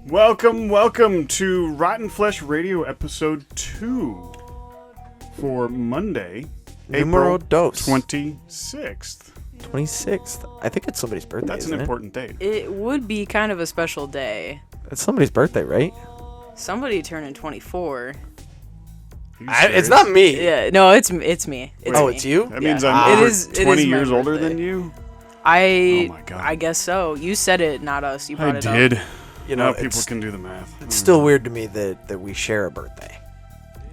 Welcome to Rotten Flesh Radio episode 2 for Monday, Numero April dos. 26th. 26th. I think it's somebody's birthday. That's an important date. It would be kind of a special day. It's somebody's birthday, right? Somebody turning 24. It's not me. Yeah, no, it's me. It's Oh, me. it's you? That means Yeah. I'm It over is 20 my years older birthday. than you? Oh my God. I guess so. You said it, not us. You I brought it did. up. You know, Now people it's can do the math. it's still weird to me that we share a birthday.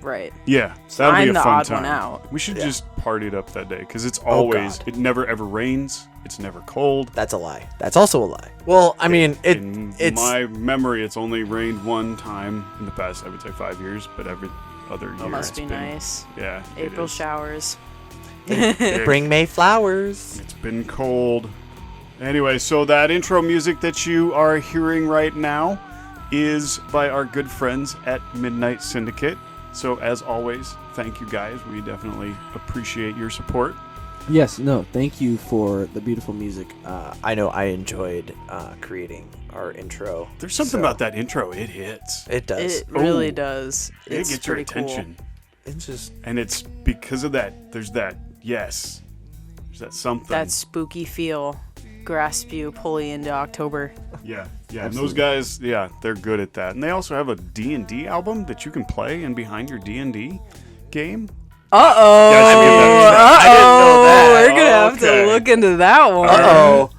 Right. Yeah, So that'll be I'm a the fun odd time. one out. We should Yeah. just party it up that day because it's always, God. it never ever rains. It's never cold. That's a lie. That's also a lie. Well, I mean, In it's my memory, it's only rained one time in the past, I would say 5 years, but every other year Must it's be been, nice. Yeah. it April is. showers. bring May flowers. It's been cold. Anyway, so that intro music that you are hearing right now is by our good friends at Midnight Syndicate. So as always, thank you guys. We definitely appreciate your support. Yes, no, thank you for the beautiful music. I know I enjoyed creating our intro. There's something So, about that intro. It hits. It does. It really Ooh. does. It It's gets your pretty cool. attention. It's just And it's because of that. There's that, yes. There's that something. That spooky feel grasp you, pull you into October. Yeah. And those guys, yeah, they're good at that. And they also have a D&D album that you can play in behind your D&D game. Uh-oh. Yeah, I should give that- I didn't know that. We're going to have Okay. to look into that one. Uh-oh.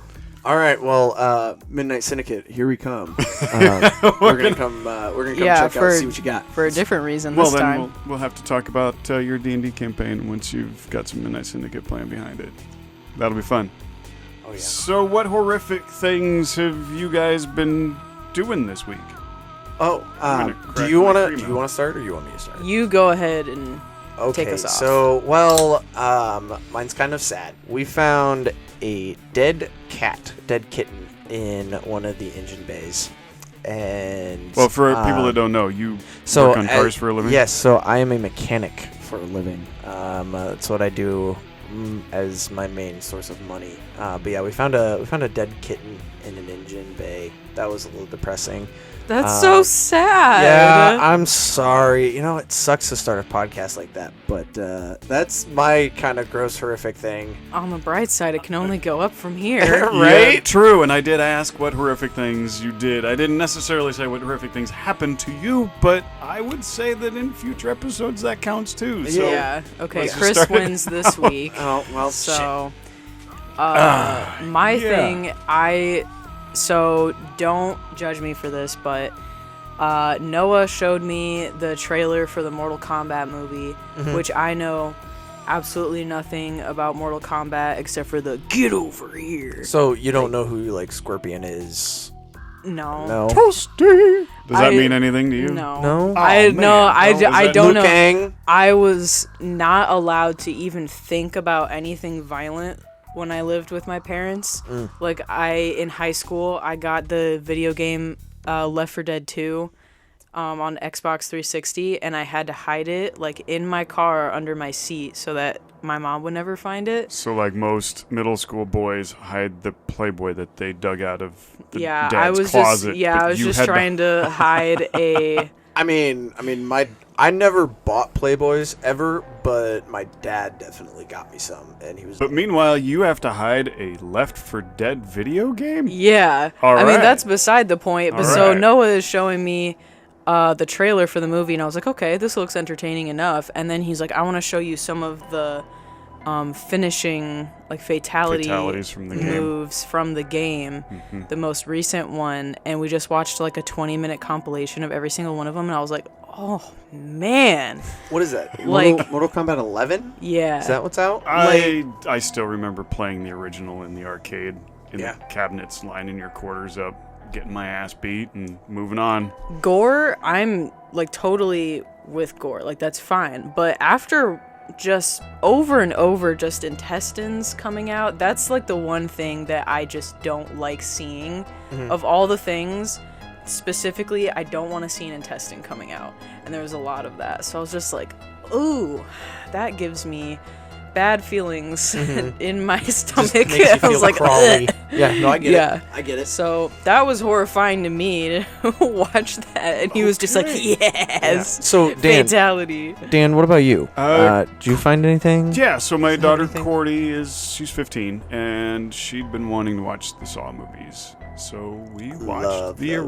All right, well, Midnight Syndicate, here we come. We're gonna come. We're gonna come Yeah, check out, see what you got. For a different reason Well, this then time. we'll have to talk about your D&D campaign once you've got some Midnight Syndicate playing behind it. That'll be fun. Oh yeah. So what horrific things have you guys been doing this week? Oh, gonna do crack you my wanna primo. start or you want me to start? You go ahead and Okay, take us off. so well, mine's kind of sad. We found a dead kitten in one of the engine bays, and Well, for people that don't know, you so work on cars for a living? Yes, so I am a mechanic for a living. That's what I do as my main source of money. But yeah, we found a dead kitten in an engine bay. That was a little depressing. that's so sad. Yeah, I'm sorry. You know, it sucks to start a podcast like that, but that's my kind of gross, horrific thing. On the bright side, it can only go up from here. Yeah, Right? true. And I did ask what horrific things you did. I didn't necessarily say what horrific things happened to you, but I would say that in future episodes that counts too. So Yeah. Okay, let's just Chris start it wins this week. Oh, well, So, my yeah. thing, so don't judge me for this, but Noah showed me the trailer for the Mortal Kombat movie, which I know absolutely nothing about Mortal Kombat except for the get over here. So you don't know who like Scorpion is? No. No. Toasty. Does that I- mean anything to you? No. No? I Oh, no, man. I, Well, I was don't that know. Kang? I was not allowed to even think about anything violent when I lived with my parents. Like in high school, I got the video game Left 4 Dead 2 on Xbox 360, and I had to hide it like in my car under my seat so that my mom would never find it. So like most middle school boys hide the Playboy that they dug out of the Yeah, dad's I was closet. just but I was you just had trying to hide a. I mean, I never bought Playboys ever, but my dad definitely got me some, and he was. But meanwhile, you have to hide a Left 4 Dead video game? Yeah. All I mean, right. that's beside the point. But All so right. Noah is showing me the trailer for the movie, and I was like, okay, this looks entertaining enough. And then he's like, I want to show you some of the finishing, like, Fatalities from the game. moves from the game, the most recent one. And we just watched, like, a 20-minute compilation of every single one of them, and I was like, oh, man. What is that? Like- Mortal Kombat 11? Yeah. Is that what's out? I still remember playing the original in the arcade in Yeah. the cabinets, lining your quarters up, getting my ass beat, and moving on. Gore, I'm, like, totally with gore. Like, that's fine. But after just over and over just intestines coming out, that's, like, the one thing that I just don't like seeing. Of all the things, specifically, I don't want to see an intestine coming out. And there was a lot of that. So I was just like, ooh, that gives me bad feelings in my stomach. Makes you I feel was like, crawly. "Ugh." Yeah, no, I get Yeah. it. I get it. So that was horrifying to me to watch that, and he was just like, yes, So, Dan, fatality. what about you? Uh, Did you find anything? Yeah, so my daughter anything? Cordy she's 15, and she'd been wanting to watch the Saw movies. So we watched Love the those.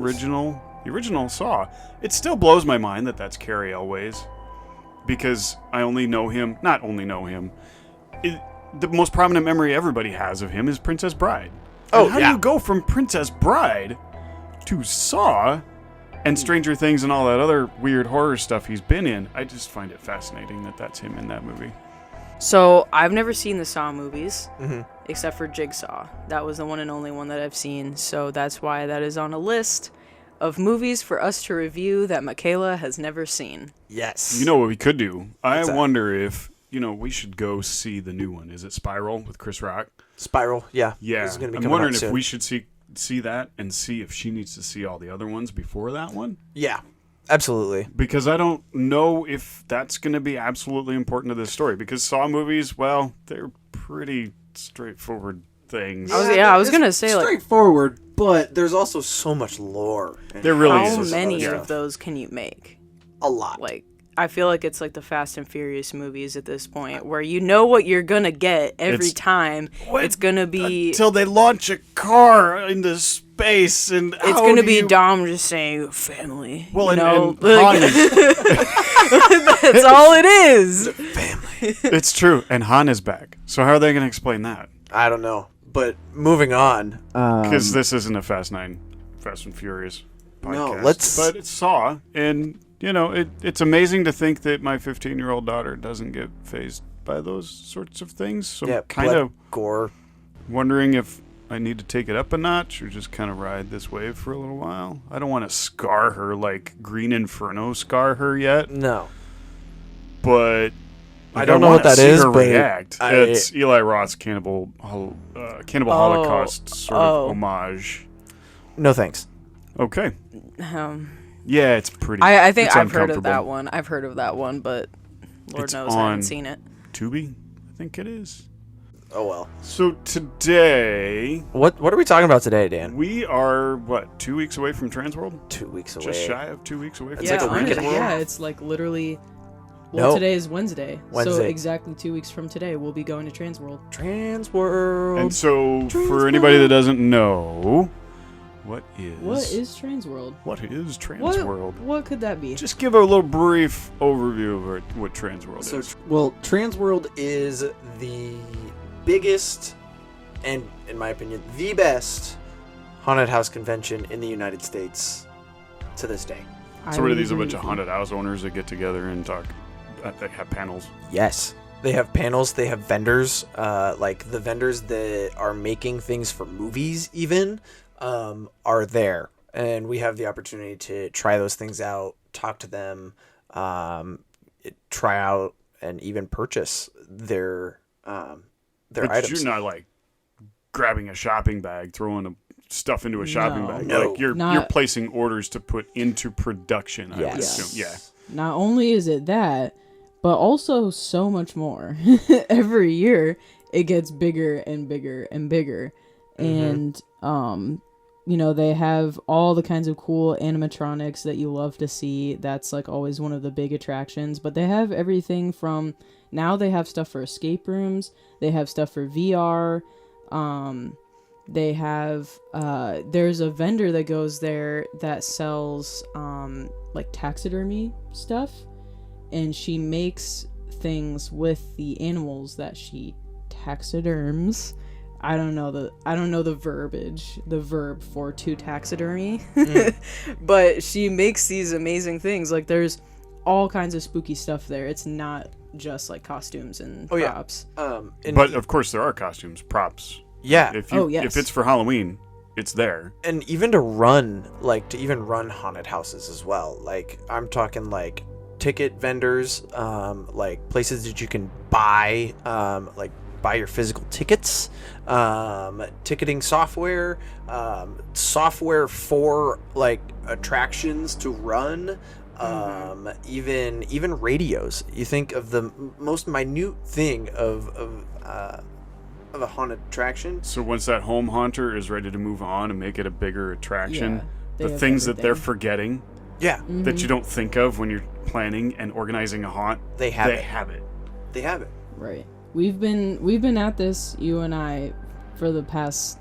original Saw. It still blows my mind that that's Cary Elwes, because I only know him, not only know him, the most prominent memory everybody has of him is Princess Bride. Oh, and how do you go from Princess Bride to Saw and Stranger Things and all that other weird horror stuff he's been in? I just find it fascinating that that's him in that movie. So I've never seen the Saw movies, Mhm. except for Jigsaw. That was the one and only one that I've seen, so that's why that is on a list of movies for us to review that McKayla has never seen. Yes. You know what we could do? I What's that? wonder if, we should go see the new one. Is it Spiral with Chris Rock? Spiral, yeah. Yeah. This is gonna be I'm coming wondering out if soon. we should see that and see if she needs to see all the other ones before that one. Yeah, absolutely. Because I don't know if that's going to be absolutely important to this story. Because Saw movies, well, they're pretty straightforward things. I was gonna say, like, straightforward, but There's also so much lore. and There really how is. many Yeah. of those can you make? A lot. Like, I feel like it's like the Fast and Furious movies at this point, where you know what you're gonna get every It's- time. It's gonna be Until they launch a car into space, and it's how gonna do be you... Dom just saying family. Well, you and, know? and Like, Han is, that's all it is. it's true, and Han is back. So how are they going to explain that? I don't know. But moving on. Because this isn't a Fast and Furious podcast. No, let's- But it's Saw, and it's amazing to think that my 15-year-old daughter doesn't get fazed by those sorts of things. So Yeah, I'm kind blood, of gore. wondering if I need to take it up a notch or just kind of ride this wave for a little while. I don't want to scar her like Green Inferno scar her yet, No. but I don't know what wanna that see is, her but react. I- It's Eli Roth's Cannibal Holocaust sort oh. of homage. No thanks. Okay. Um, Yeah, it's pretty. I think it's I've heard of uncomfortable. that one. I've heard of that one, but Lord It's knows I on- haven't seen it. Tubi, I think it is. Oh well. So today What are we talking about today, Dan? we are 2 weeks away from TransWorld? 2 weeks away. Just shy of 2 weeks away from It's like a week and a TransWorld. half. Yeah, it's like literally. Well, No. today is Wednesday, so Wednesday. exactly 2 weeks from today, we'll be going to TransWorld. TransWorld. And so, for anybody that doesn't know, what is TransWorld? what is TransWorld? What could that be? Just give a little brief overview of what TransWorld is. Well, TransWorld is the biggest and, in my opinion, the best haunted house convention in the United States to this day. So, what are these? A bunch of haunted house owners that get together and talk? They have panels. Yes. They have panels, they have vendors, like the vendors that are making things for movies even are there. And we have the opportunity to try those things out, talk to them, try out, and even purchase their But items. you're not like grabbing a shopping bag, throwing stuff into a shopping bag. No. Like you're Not- placing orders to put into production. I would Yes. assume. Yeah. Not only is it that, but also so much more. Every year, it gets bigger and bigger and bigger. And, they have all the kinds of cool animatronics that you love to see. That's, like, always one of the big attractions. But they have everything from... Now they have stuff for escape rooms. They have stuff for VR. They have... there's a vendor that goes there that sells, like, taxidermy stuff. And she makes things with the animals that she taxiderms. I don't know the verb for to taxidermy. But she makes these amazing things. Like, there's all kinds of spooky stuff there. It's not just like costumes and props. But of course, there are costumes, props. Yeah. If it's for Halloween, it's there. And even to run haunted houses as well. Like, I'm talking like ticket vendors, like places that you can buy, like buy your physical tickets, ticketing software, software for like attractions to run, Even radios. You think of the most minute thing of a haunted attraction. So once that home haunter is ready to move on and make it a bigger attraction, Yeah, they the have things that they're everything. forgetting Yeah, that you don't think of when you're planning and organizing a haunt, they have it. They have it. Right. We've been at this, you and I, for the past,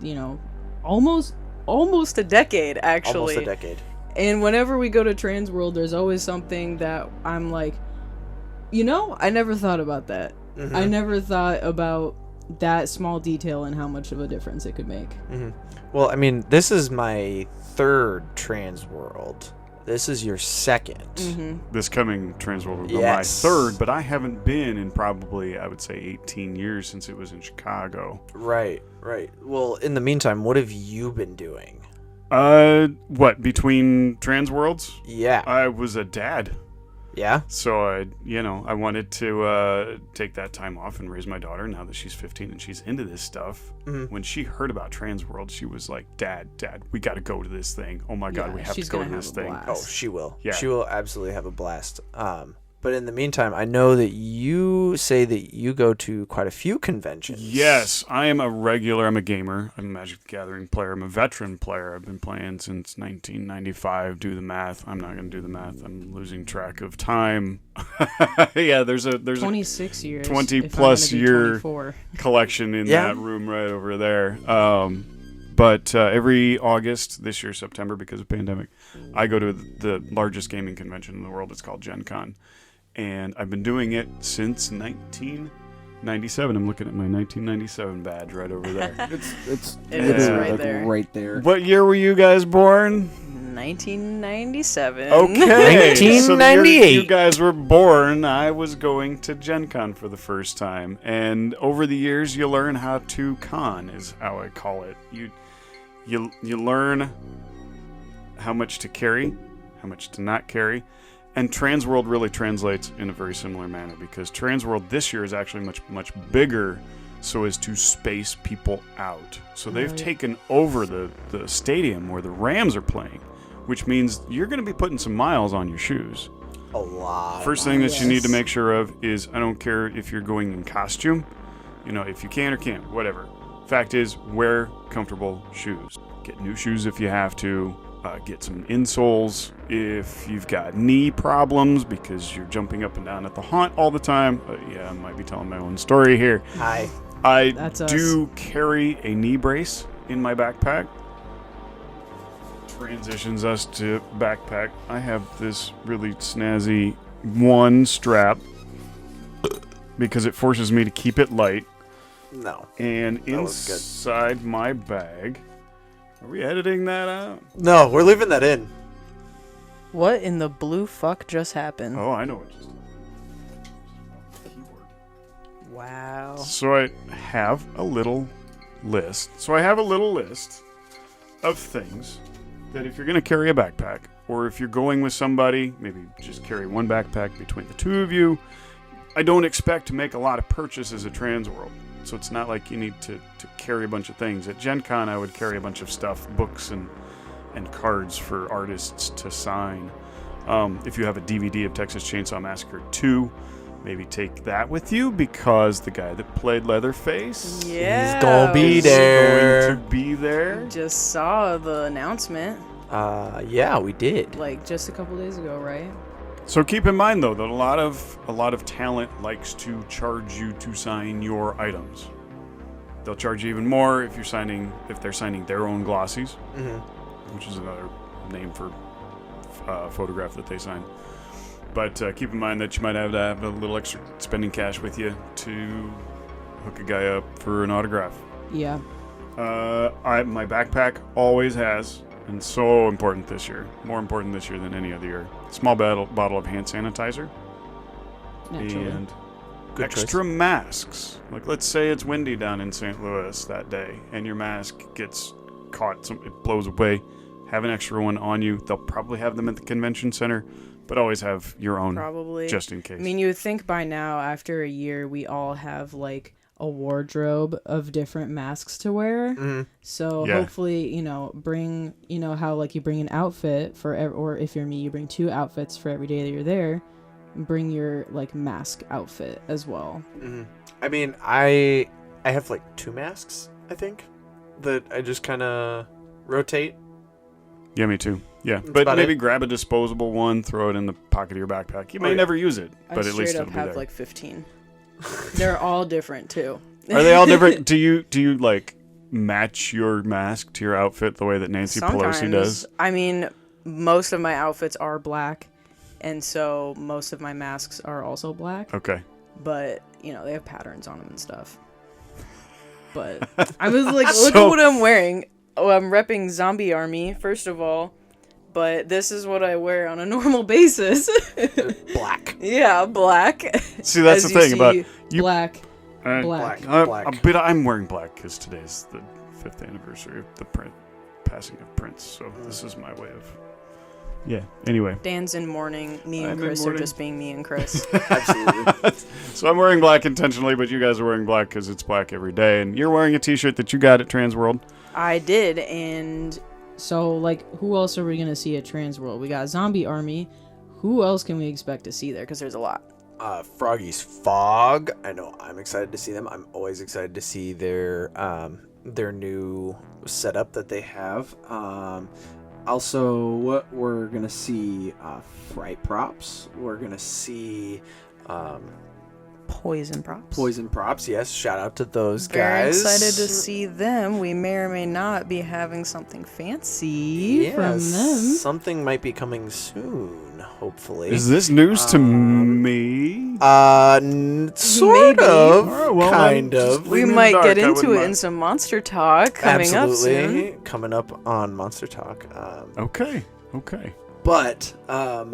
almost a decade, actually. Almost a decade. And whenever we go to TransWorld, there's always something that I'm like, I never thought about that. Mm-hmm. I never thought about that small detail and how much of a difference it could make. Mm-hmm. Well, I mean, this is my third TransWorld. This is your second. Mm-hmm. This coming TransWorld will go Yes. my third, but I haven't been in probably, I would say, 18 years since it was in Chicago. Right. Well, in the meantime, what have you been doing? Between TransWorlds? Yeah. I was a dad. Yeah? So I wanted to take that time off and raise my daughter now that she's 15 and she's into this stuff. Mm-hmm. When she heard about TransWorld, she was like, Dad, we got to go to this thing. Oh my God, Yeah, we have to she's go to gonna this have a thing. blast. Oh, she will. Yeah. She will absolutely have a blast. But in the meantime, I know that you say that you go to quite a few conventions. Yes, I am a regular. I'm a gamer. I'm a Magic the Gathering player. I'm a veteran player. I've been playing since 1995. Do the math. I'm not going to do the math. I'm losing track of time. Yeah, there's a 26 years. 20 if I'm plus gonna be year 24. collection in Yeah. that room right over there. But every August, this year September because of pandemic, I go to the largest gaming convention in the world. It's called Gen Con. And I've been doing it since 1997. I'm looking at my 1997 badge right over there. It's It is literally, right like, there. right there. What year were you guys born? 1997. Okay. So 1998. you guys were born. I was going to Gen Con for the first time. And over the years, you learn how to con, is how I call it. You learn how much to carry, how much to not carry. And TransWorld really translates in a very similar manner because TransWorld this year is actually much, much bigger so as to space people out. So they've taken over the stadium where the Rams are playing, which means you're going to be putting some miles on your shoes. A lot. First thing that you need to Yes. make sure of is I don't care if you're going in costume, if you can or can't, whatever. Fact is, wear comfortable shoes. Get new shoes if you have to. Get some insoles if you've got knee problems because you're jumping up and down at the haunt all the time. Yeah, I might be telling my own story here. Hi. I That's us. do carry a knee brace in my backpack. Transitions us to backpack. I have this really snazzy one strap because it forces me to keep it light. No. And That was good. inside my bag, are we editing that out? No, we're leaving that in. What in the blue fuck just happened? Oh, I know what just keyboard. Wow. So I have a little list. Of things that if you're going to carry a backpack, or if you're going with somebody, maybe just carry one backpack between the two of you. I don't expect to make a lot of purchases at TransWorld, so it's not like you need to carry a bunch of things. At Gen Con, I would carry a bunch of stuff, books and cards for artists to sign. If you have a DVD of Texas Chainsaw Massacre 2, maybe take that with you because the guy that played Leatherface Yeah. He's gonna be is there. going to be there. Just saw the announcement Yeah, we did. like just a couple days ago, right? So keep in mind though that a lot of talent likes to charge you to sign your items. They'll charge you even more if they're signing their own glossies, which is another name for photograph that they sign. But keep in mind that you might have to have a little extra spending cash with you to hook a guy up for an autograph. Yeah. My backpack always has, and so important this year, more important this year than any other year, small bottle of hand sanitizer Naturally. and Good extra masks. Like let's say it's windy down in St. Louis that day and your mask gets caught, it blows away. Have an extra one on you. They'll probably have them at the convention center, but always have your own Probably. just in case. I mean, you would think by now, after a year, we all have like a wardrobe of different masks to wear. So hopefully, bring, how like you bring an outfit for, or if you're me, you bring 2 outfits for every day that you're there. Bring your like mask outfit as well. I mean, I have like 2 masks, I think, that I just kind of rotate. Yeah, me too. Yeah, but maybe grab a disposable one, throw it in the pocket of your backpack. You may never use it, but at least it'll be there. I straight up have like 15. They're all different too. Are they all different? Do you like match your mask to your outfit the way that Nancy Pelosi does? I mean, most of my outfits are black, and so most of my masks are also black. Okay. But they have patterns on them and stuff. But I was like, look at what I'm wearing. Oh, I'm repping Zombie Army, first of all, but this is what I wear on a normal basis. Black. Yeah, black. See, that's the thing about you. Black. Black. But I'm wearing black because today's the 5th anniversary of the passing of Prince, so this is my way of... Yeah, anyway. Dan's in mourning. Me and Chris are just being me and Chris. Absolutely. So I'm wearing black intentionally, but you guys are wearing black because it's black every day, and you're wearing a t-shirt that you got at TransWorld. I did, and so like, who else are we gonna see at TransWorld? We got Zombie Army. Who else can we expect to see there? Because there's a lot. Froggy's Fog. I know I'm excited to see them. I'm always excited to see their new setup that they have. Also, what we're gonna see, Fright Props. We're gonna see Poison Props. Poison Props, yes. Shout out to those Very guys. excited to see them. We may or may not be having something fancy from them. Something might be coming soon, hopefully. Is this news to me? Sort of. Right, well, kind of. We might get into it in some Monster Talk coming up soon. Coming up on Monster Talk. Okay. But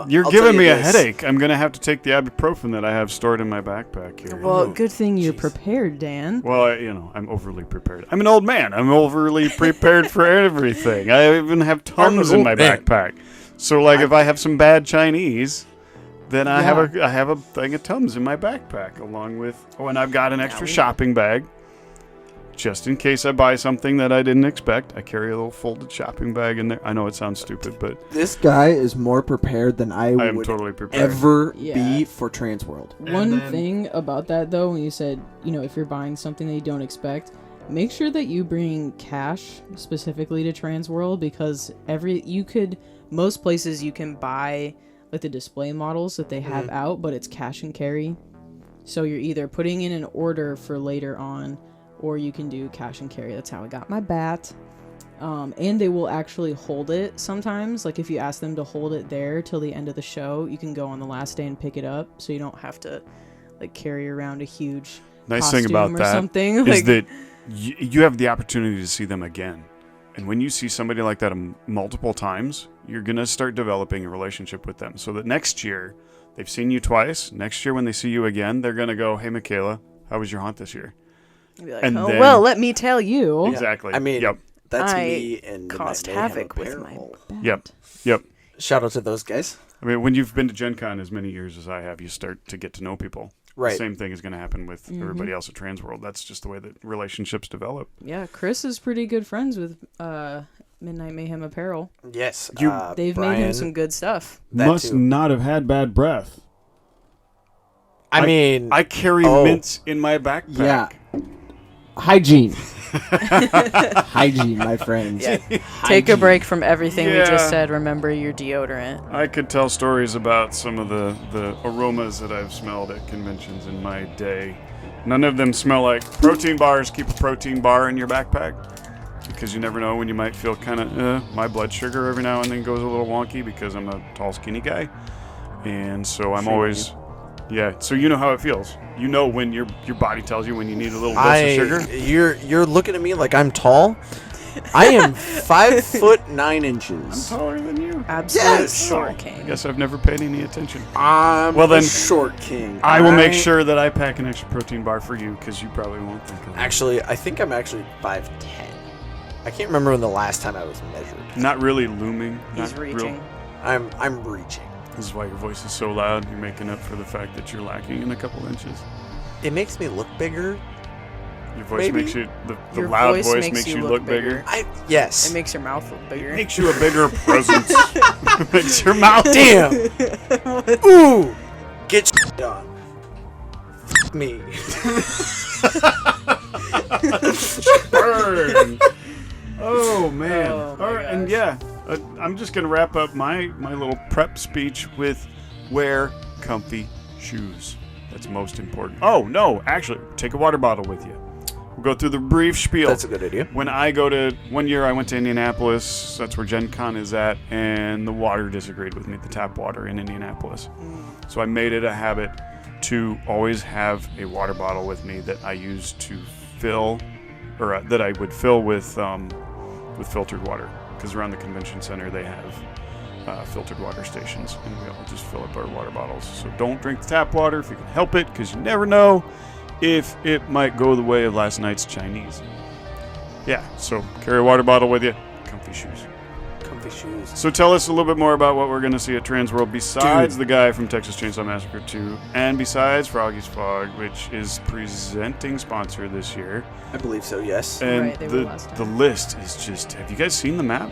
you're giving me a headache. I'm gonna have to take the ibuprofen that I have stored in my backpack here. Well, good thing you're prepared, Dan. Well, I'm overly prepared. I'm an old man. I'm overly prepared for everything. I even have Tums in my backpack. So, like, if I have some bad Chinese, then I have a thing of Tums in my backpack, along with and I've got an extra shopping bag. Just in case I buy something that I didn't expect, I carry a little folded shopping bag in there. I know it sounds stupid, but... This guy is more prepared than I am would totally prepared. ever be for TransWorld. One thing about that, though, when you said, if you're buying something that you don't expect, make sure that you bring cash specifically to TransWorld, because most places you can buy like the display models that they have out, but it's cash and carry. So you're either putting in an order for later on, or you can do cash and carry. That's how I got my bat. And they will actually hold it sometimes. Like if you ask them to hold it there till the end of the show, you can go on the last day and pick it up, so you don't have to like carry around a huge nice thing about that something. Is that you have the opportunity to see them again. And when you see somebody like that multiple times, you're going to start developing a relationship with them. So that next year, they've seen you twice. Next year when they see you again, they're going to go, "Hey, McKayla, how was your haunt this year?" You'd be like, well, let me tell you. Exactly. I mean, that's me I and caused havoc with my Yep. Shout out to those guys. I mean, when you've been to Gen Con as many years as I have, you start to get to know people. Right. The same thing is going to happen with everybody else at TransWorld. That's just the way that relationships develop. Yeah, Chris is pretty good friends with Midnight Mayhem Apparel. Yes. They've made him some good stuff. Must not have had bad breath. I mean... I carry mints in my backpack. Yeah. Hygiene. Hygiene, my friends. Yeah. Take a break from everything we just said. Remember your deodorant. I could tell stories about some of the aromas that I've smelled at conventions in my day. None of them smell like protein bars. Keep a protein bar in your backpack, because you never know when you might feel kind of my blood sugar every now and then goes a little wonky because I'm a tall, skinny guy, and so I'm always... Yeah, so you know how it feels. You know when your body tells you when you need a little dose of sugar. You're looking at me like I'm tall. I am 5'9". I'm taller than you. Absolute short king. I guess I've never paid any attention. Well then, short king. I will make sure that I pack an extra protein bar for you, because you probably won't think of it. Actually, I think I'm actually 5'10". I can't remember when the last time I was measured. Not really looming. He's reaching. I'm reaching. This is why your voice is so loud. You're making up for the fact that you're lacking in a couple inches. It makes me look bigger, Your voice Maybe? makes you the Your loud voice voice makes makes you you look look bigger. bigger. Yes. It makes your mouth look bigger. Makes you a bigger presence. Makes your mouth. Damn. Ooh. Get on. F me. Burn. Oh man. Oh, my All right, and gosh. yeah, I'm just gonna wrap up my little prep speech with wear comfy shoes. That's most important. Oh no, actually, take a water bottle with you. We'll go through the brief spiel. That's a good idea. When I go to, one year I went to Indianapolis, that's where Gen Con is at, and the water disagreed with me, the tap water in Indianapolis. So I made it a habit to always have a water bottle with me that I use to fill, or that I would fill with filtered water, because around the convention center they have filtered water stations, and we all just fill up our water bottles. So don't drink the tap water if you can help it, because you never know if it might go the way of last night's Chinese. Yeah, so carry a water bottle with you, comfy shoes. Comfy shoes. So tell us a little bit more about what we're going to see at TransWorld besides the guy from Texas Chainsaw Massacre 2, and besides Froggy's Fog, which is presenting sponsor this year. I believe so, yes. And Right, they were last the time. list is just, have you guys seen the map?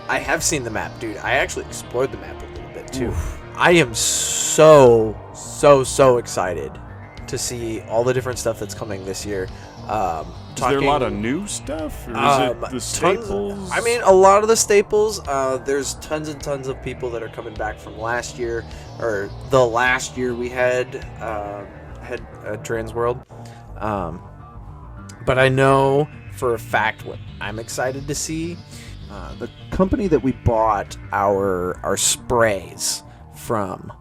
I have seen the map, dude. I actually explored the map a little bit, too. I am so excited to see all the different stuff that's coming this year. Is there a lot of new stuff? Or is it the staples? I mean, a lot of the staples. There's tons and tons of people that are coming back from last year, or the last year we had TransWorld. But I know for a fact what I'm excited to see. The company that we bought our sprays from.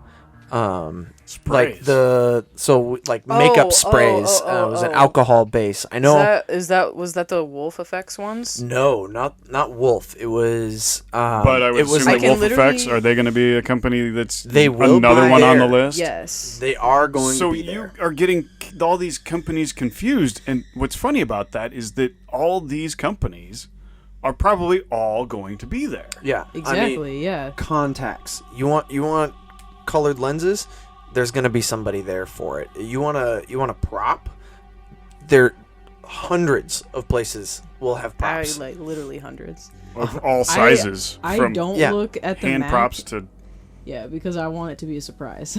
Sprays. Like makeup sprays. It was an alcohol base. I know. Was that the Wolf Effects ones? No, not Wolf. It was. But I would it was assume I that can Wolf Effects, literally- are they going to be a company that's They will another be one on the there. list? Yes. They are going So to be you there. are getting all these companies confused, and what's funny about that is that all these companies are probably all going to be there. Yeah, Exactly. I mean, yeah. Contacts. you want colored lenses? There's gonna be somebody there for it. You want a prop? There, hundreds of places will have props. Like literally hundreds. Of all sizes. I from don't yeah, look at the hand map. props to... Yeah, because I want it to be a surprise.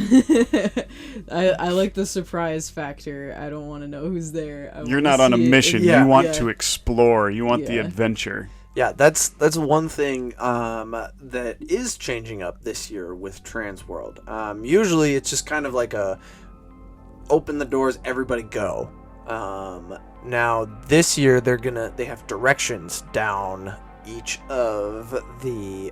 I like the surprise factor. I don't want to know who's there. I You're want not to on a see it. mission. Yeah. You want Yeah. to explore. You want the Yeah. adventure. Yeah, that's one thing that is changing up this year with TransWorld. Usually it's just kind of like a open the doors, everybody go. Now this year they have directions down each of the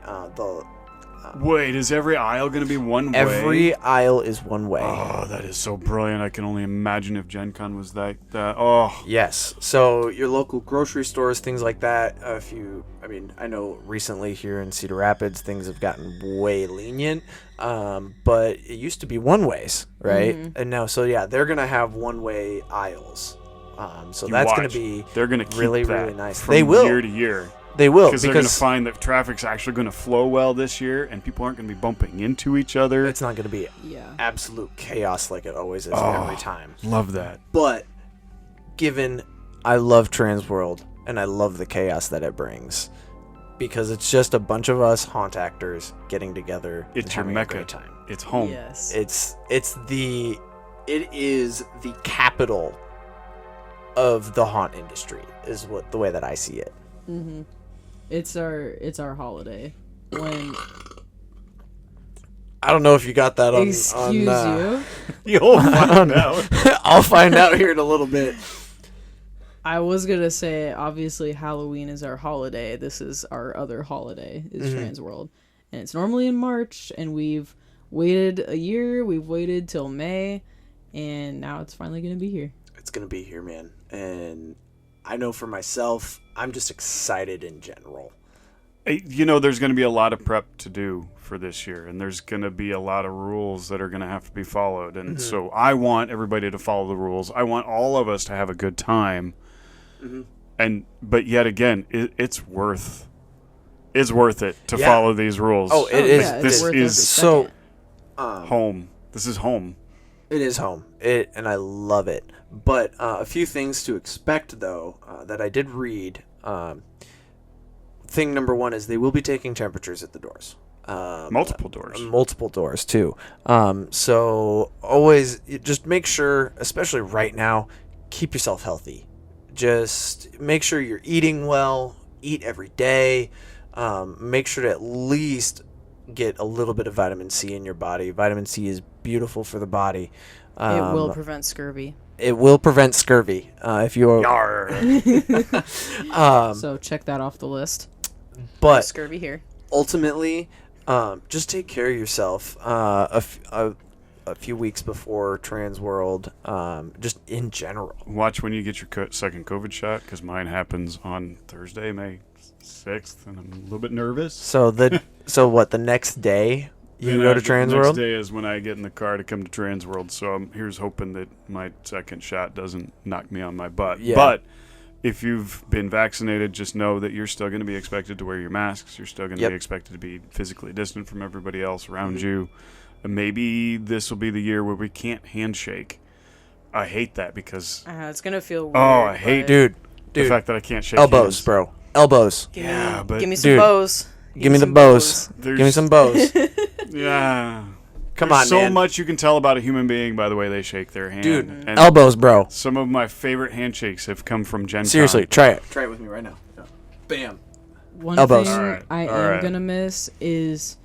Wait, is every aisle going to be one way? every aisle is one way. Oh, that is so brilliant. I can only imagine if Gen Con was like that. Oh, Yes. So your local grocery stores, things like that. I know recently here in Cedar Rapids, things have gotten way lenient. But it used to be one ways, right? And now, they're gonna have one way aisles. So you that's watch. gonna be They're going to keep really, that really nice. from They will. year to year. They will Because they're going to because find that traffic's actually going to flow well this year, and people aren't going to be bumping into each other. it's not gonna be Yeah. absolute chaos like it always is Oh. every time. Love that. But given I love TransWorld and I love the chaos that it brings, because it's just a bunch of us haunt actors getting together. It's and your having a mecca. great time. It's home. Yes. It is the capital of the haunt industry, is the way that I see it. Mm-hmm. It's our holiday. When I don't know if you got that on. excuse you, You'll find out. I'll find out here in a little bit. I was gonna say obviously Halloween is our holiday. This is our other holiday, is TransWorld, and it's normally in March. And we've waited a year. We've waited till May, and now it's finally gonna be here. It's gonna be here, man, and I know for myself, I'm just excited in general. You know, there's going to be a lot of prep to do for this year, and there's going to be a lot of rules that are going to have to be followed. And so I want everybody to follow the rules. I want all of us to have a good time. But yet again, it's worth it to Yeah. follow these rules. Oh, it is. Yeah, it's This worth every is So, second. home. This is home. It is home. And I love it. But a few things to expect, though, that I did read. Thing number one is they will be taking temperatures at the doors. Multiple doors. Multiple doors, too. So always just make sure, especially right now, keep yourself healthy. Just make sure you're eating well. Eat every day. Make sure to at least get a little bit of vitamin C in your body. Vitamin C is beautiful for the body. It will prevent scurvy. It will prevent scurvy if you are. So check that off the list. But Scurvy here. ultimately, just take care of yourself. A few weeks before TransWorld, just in general. Watch when you get your second COVID shot, because mine happens on Thursday, May 6th, and I'm a little bit nervous. So the next day you Then go to The next TransWorld? day is when I get in the car to come to TransWorld, so here's hoping that my second shot doesn't knock me on my butt. Yeah. But if you've been vaccinated, just know that you're still going to be expected to wear your masks. You're still going to be expected to be physically distant from everybody else around you. And maybe this will be the year where we can't handshake. I hate that because It's gonna feel weird. I hate Dude, the fact that I can't shake elbows, hands. bro. Elbows. Give Yeah, me, but give me some dude, bows. Give me the bows. There's, Give me some bows. Yeah. Come There's on, so man. much you can tell about a human being by the way they shake their hand. Dude, And elbows, bro. some of my favorite handshakes have come from Gen Con. Seriously, try it. Try it with me right now. Yeah. Bam. One Elbows. thing Alright, I am alright. gonna miss is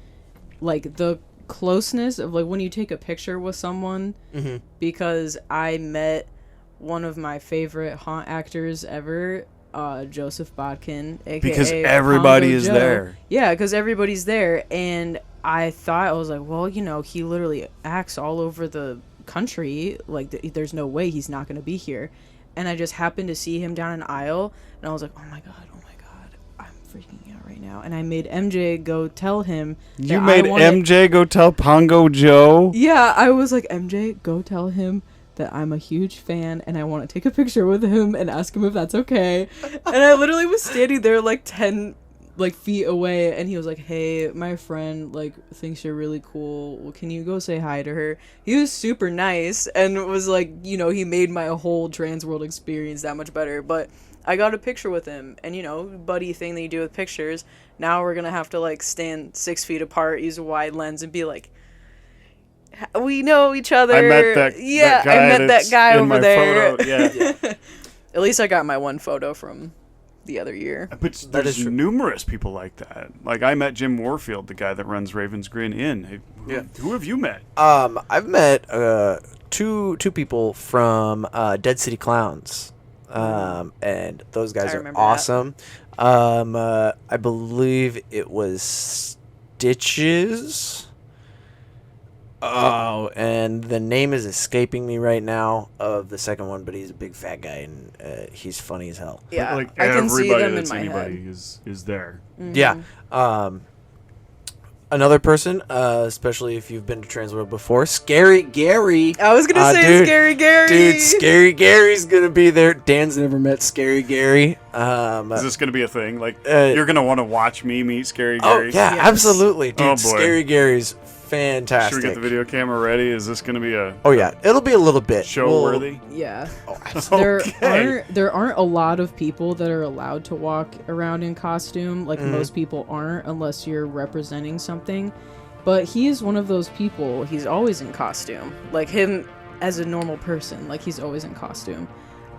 like the closeness of like when you take a picture with someone, because I met one of my favorite haunt actors ever, Joseph Bodkin, aka Because everybody Pongo is Joe. there. Yeah, because everybody's there, and I thought, I was like, well, you know, he literally acts all over the country. Like, there's no way he's not going to be here. And I just happened to see him down an aisle, and I was like, oh my god, I'm freaking out right now. And I made MJ go tell him. You that made I wanted- MJ go tell Pongo Joe? Yeah, I was like, MJ, go tell him that I'm a huge fan and I want to take a picture with him and ask him if that's okay. And I literally was standing there like 10 feet away, and he was like, hey, my friend like thinks you're really cool, well, can you go say hi to her? He was super nice and was like, you know, he made my whole TransWorld experience that much better. But I got a picture with him, and you know, buddy thing that you do with pictures, now we're gonna have to like stand 6 feet apart, use a wide lens, and be like, we know each other. I met that guy I met that guy in over my there. photo. Yeah. At least I got my one photo from the other year. But That there's is true. numerous people like that. Like, I met Jim Warfield, the guy that runs Raven's Grin Inn. Hey, who have you met? I've met two people from Dead City Clowns, and those guys I are remember that. awesome. I believe it was Stitches. Oh, and the name is escaping me right now of the second one, but he's a big fat guy and he's funny as hell. Yeah, Like, I can see everybody them in that's my anybody head. is there. Yeah. Another person, especially if you've been to TransWorld before, Scary Gary. I was gonna say Dude, Scary Gary. Dude, Scary Gary's gonna be there. Dan's never met Scary Gary. Is this going to be a thing? Like, Uh, you're going to want to watch me meet Scary oh Gary? yeah, Yes. absolutely, dude. Oh, boy. Scary Gary's Should fantastic. we get the video camera ready? Is this going to be a Oh yeah, it'll be a little bit show worthy? Yeah. Oh, absolutely. There aren't a lot of people that are allowed to walk around in costume. Like, most people aren't, unless you're representing something. But he is one of those people. He's always in costume. Like, him as a normal person, like, he's always in costume.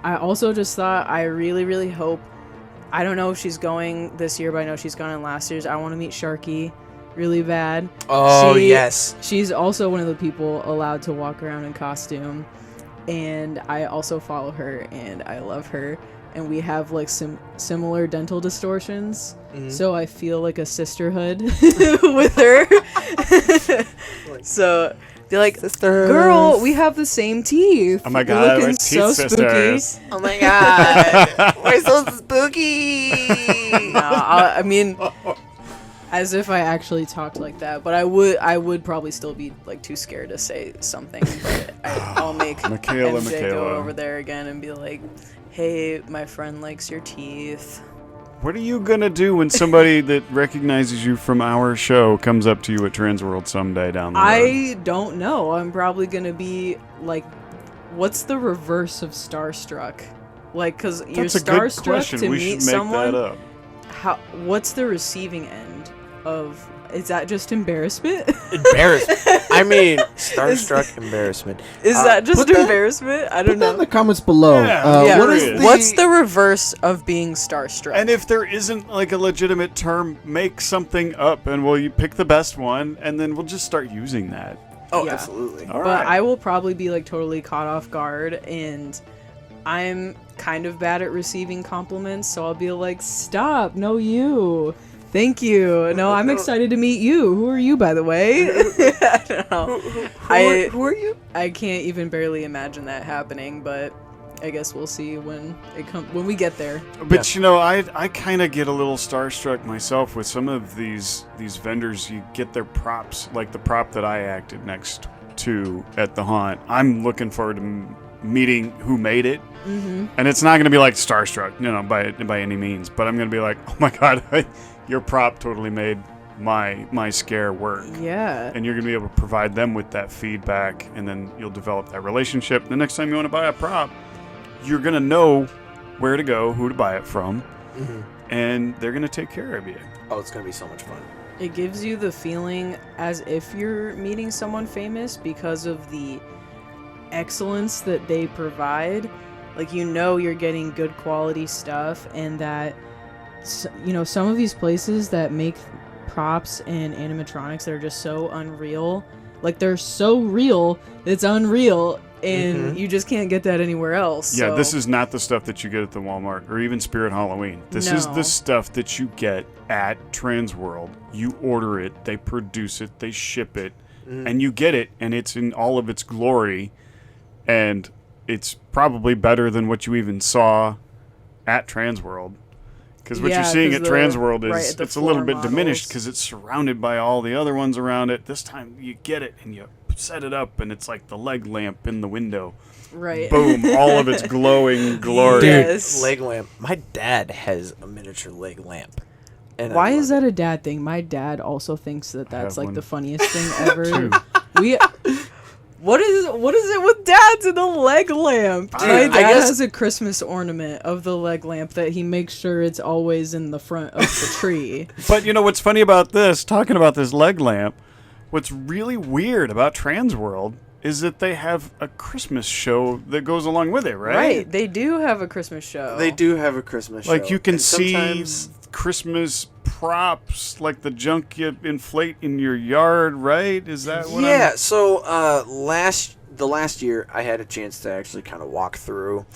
I also just thought, I really, really hope, I don't know if she's going this year, but I know she's gone in last year's. I want to meet Sharky really bad. Oh She- yes. She's also one of the people allowed to walk around in costume, and I also follow her, and I love her, and we have like some similar dental distortions, so I feel like a sisterhood with her. So be like, Sisters. girl, we have the same teeth. Oh my You're God, looking we're so teeth spooky. sisters. Oh my god, we're so spooky. No, I mean, as if I actually talked like that, but I would probably still be like too scared to say something. But I'll make McKayla, MJ go McKayla. over there again and be like, "Hey, my friend likes your teeth." What are you gonna do when somebody that recognizes you from our show comes up to you at TransWorld someday down the road? I don't know. I'm probably gonna be like, what's the reverse of starstruck? Like, cause you're That's a good starstruck question. to We meet should make someone. that up. What's the receiving end of? Is that just embarrassment? Embarrassment. I mean, starstruck embarrassment. Is that just put that- embarrassement? I don't Put that in know. the comments below. Yeah, Yeah. What is curious. the, What's the reverse of being starstruck? And if there isn't like a legitimate term, make something up, and you pick the best one, and then we'll just start using that. Oh, Yeah. absolutely. All But right. I will probably be like totally caught off guard, and I'm kind of bad at receiving compliments, so I'll be like, "Stop! No, you. Thank you. No, I'm excited to meet you. Who are you, by the way?" I don't know. Who are you? I can't even barely imagine that happening, but I guess we'll see when we get there. But I kind of get a little starstruck myself with some of these vendors. You get their props, like the prop that I acted next to at the haunt. I'm looking forward to meeting who made it, and it's not going to be like starstruck, by any means. But I'm going to be like, oh my god, your prop totally made my scare work. Yeah. And you're going to be able to provide them with that feedback, and then you'll develop that relationship. The next time you want to buy a prop, you're going to know where to go, who to buy it from, and they're going to take care of you. Oh, it's going to be so much fun. It gives you the feeling as if you're meeting someone famous because of the excellence that they provide. Like, you're getting good quality stuff, and that, some of these places that make props and animatronics that are just so unreal, like, they're so real, it's unreal, and you just can't get that anywhere else. Yeah, so. this is not the stuff that you get at the Walmart or even Spirit Halloween. This is No. the stuff that you get at TransWorld. You order it, they produce it, they ship it, and you get it, and it's in all of its glory, and it's probably better than what you even saw at TransWorld. Because what you're seeing at TransWorld is it's a little bit diminished because it's surrounded by all the other ones around it. This time you get it and you set it up, and it's like the leg lamp in the window. Right. Boom, all of its glowing glory. Dude, Yes. leg lamp. My dad has a miniature leg lamp. And I Why love is that a dad thing? My dad also thinks that that's have like one. the funniest thing ever. Too. What is it with dads and the leg lamp? My Dude, dad I guess- has a Christmas ornament of the leg lamp that he makes sure it's always in the front of the tree. But what's funny about this, talking about this leg lamp, what's really weird about TransWorld is that they have a Christmas show that goes along with it, right? They do have a Christmas show. They do have a Christmas show. Like you can and see sometimes- Christmas props, like the junk you inflate in your yard, right? Is that what Yeah, I'm... so the last year I had a chance to actually kind of walk through.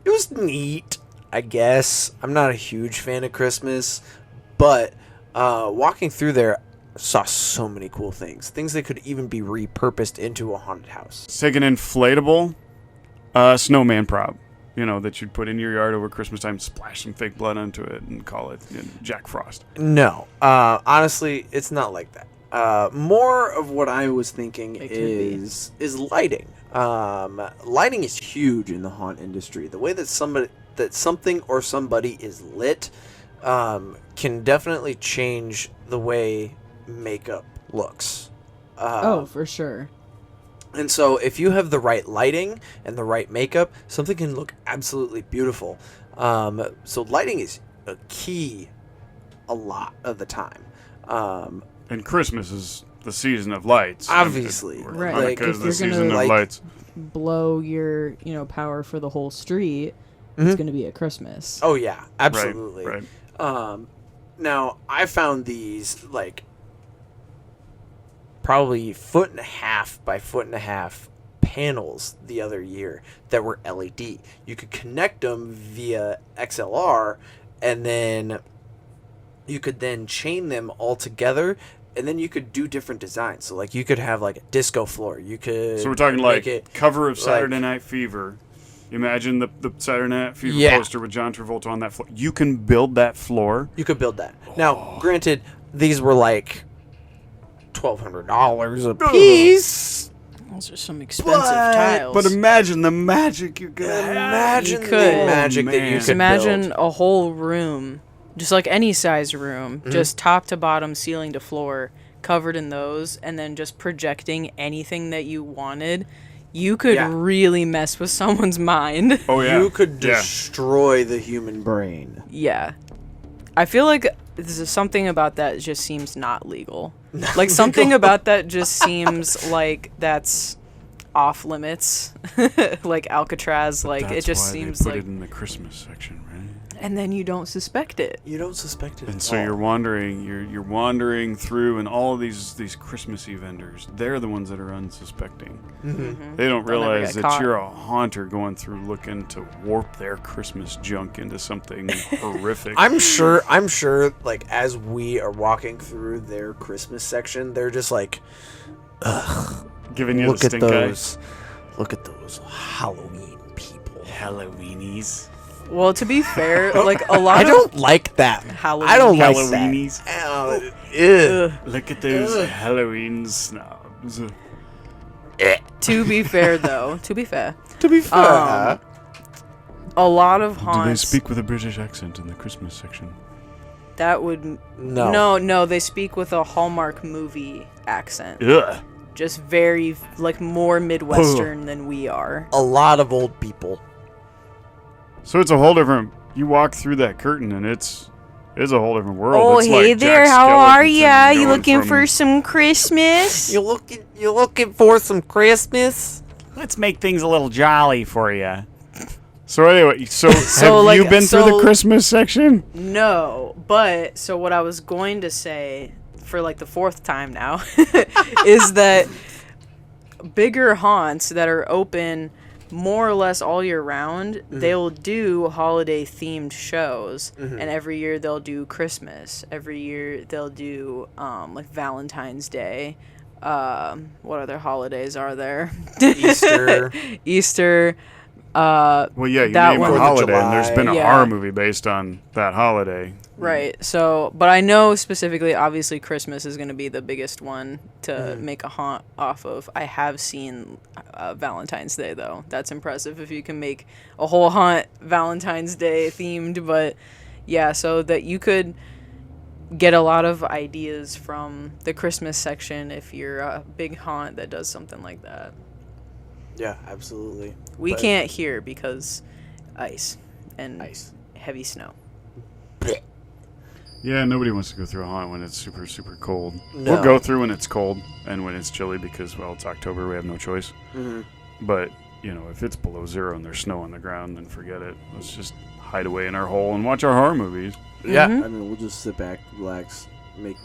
It was neat, I guess. I'm not a huge fan of Christmas, but walking through there, I saw so many cool things that could even be repurposed into a haunted house. Take an inflatable snowman prop, that you'd put in your yard over Christmas time, splash some fake blood onto it, and call it Jack Frost. No, honestly, it's not like that. More of what I was thinking It could be. is lighting. Lighting is huge in the haunt industry. The way that something or somebody is lit can definitely change the way makeup looks. Oh, for sure. And so if you have the right lighting and the right makeup, something can look absolutely beautiful. So lighting is a key a lot of the time. And Christmas is the season of lights. Obviously. Or Right. Hanukkah Like, is if the you're season gonna, of like- lights. Blow your, power for the whole street. Mhm. It's going to be at Christmas. Oh yeah, absolutely. Right. Now I found these like probably 1.5 by 1.5 panels the other year that were LED. You could connect them via XLR, and then you could then chain them all together, and then you could do different designs. So like you could have like a disco floor. You could So we're talking make like it cover of Saturday like- Night Fever. Imagine the Saturday Night Fever Yeah. poster with John Travolta on that floor. You can build that floor. You could build that. Now, granted, these were like $1,200 a piece, Those are some expensive tiles. But imagine the magic you could have. Imagine You the could. magic that you Man. could Just imagine build. a whole room, just like any size room, Mm-hmm. just top to bottom, ceiling to floor, covered in those, and then just projecting anything that you wanted. You could Yeah. really mess with someone's mind. Oh yeah. You could Yeah. destroy the human brain. Yeah. I feel like there's something about that just seems not legal. Like something about that just seems like that's off limits. Like Alcatraz, like That's it just why seems they put like it in the Christmas section, right? and then you don't suspect it. You don't suspect it. And at so all. you're wandering, you're wandering through, and all of these Christmassy vendors, they're the ones that are unsuspecting. Mm-hmm. They don't They'll never realize get that caught. you're a haunter going through looking to warp their Christmas junk into something horrific. I'm sure. Like as we are walking through their Christmas section, they're just like, giving you look the at stink those. Look at those Halloween people. eye. Halloweenies. Well, to be fair, like a lot I of don't like that. Halloween. I don't like that. Halloweenies. Oh, ew. Look at those Halloween snobs. To be fair, though, to be fair, To be fair, a lot of Do they haunts speak with a British accent in the Christmas section? that would no. no, they speak with a Hallmark movie accent. Ugh. Just very like more Midwestern than we are. A lot of old people. So it's a whole different. You walk through that curtain and it's a whole different world. Oh, It's hey like there, Jack how are Skellington ya? You going looking from, for some Christmas? You looking for some Christmas? Let's make things a little jolly for you. So anyway, so So, have like, you been through the so- Christmas section? No, but so what I was going to say for like the fourth time now is that bigger haunts that are open more or less all year round, they'll do holiday themed shows, and every year they'll do Christmas. Every year they'll do like Valentine's Day. What other holidays are there? Easter. Easter. Well, yeah, you That name one- a 4th of holiday, and there's been a July. horror movie based on that holiday. Right. So, but I know specifically, obviously, Christmas is going to be the biggest one to make a haunt off of. I have seen Valentine's Day, though. That's impressive if you can make a whole haunt Valentine's Day themed. But yeah, so that you could get a lot of ideas from the Christmas section if you're a big haunt that does something like that. Yeah, absolutely. We But- can't hear because ice and Ice. heavy snow. Yeah, nobody wants to go through a haunt when it's super, super cold. No. We'll go through when it's cold and when it's chilly because, well, it's October. We have no choice. Mm-hmm. But, you know, if it's below zero and there's snow on the ground, then forget it. Let's just hide away in our hole and watch our horror movies. Yeah. I mean, we'll just sit back, relax,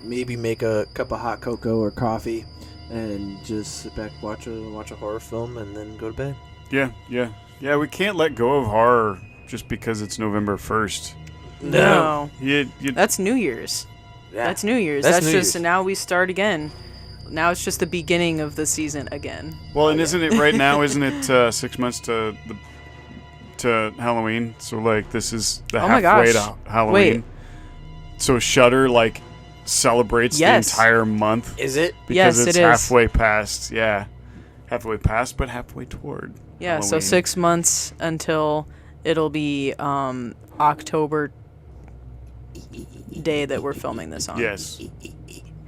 maybe make a cup of hot cocoa or coffee, and just sit back, watch a horror film, and then go to bed. Yeah, yeah. Yeah, we can't let go of horror just because it's November 1st. No. You That's New Year's. Yeah. That's New Year's. That's That's New just Year's. now we start again. Now it's just the beginning of the season again. well, and isn't it right now? Isn't it 6 months to Halloween? So like this is the Oh my halfway gosh. to Halloween. Wait. So Shudder like celebrates Yes. the entire month Is it? because Yes, it's it is. halfway past. Yeah, halfway past, but halfway toward. Yeah, so Halloween. 6 months until it'll be October day that we're filming this on. Yes,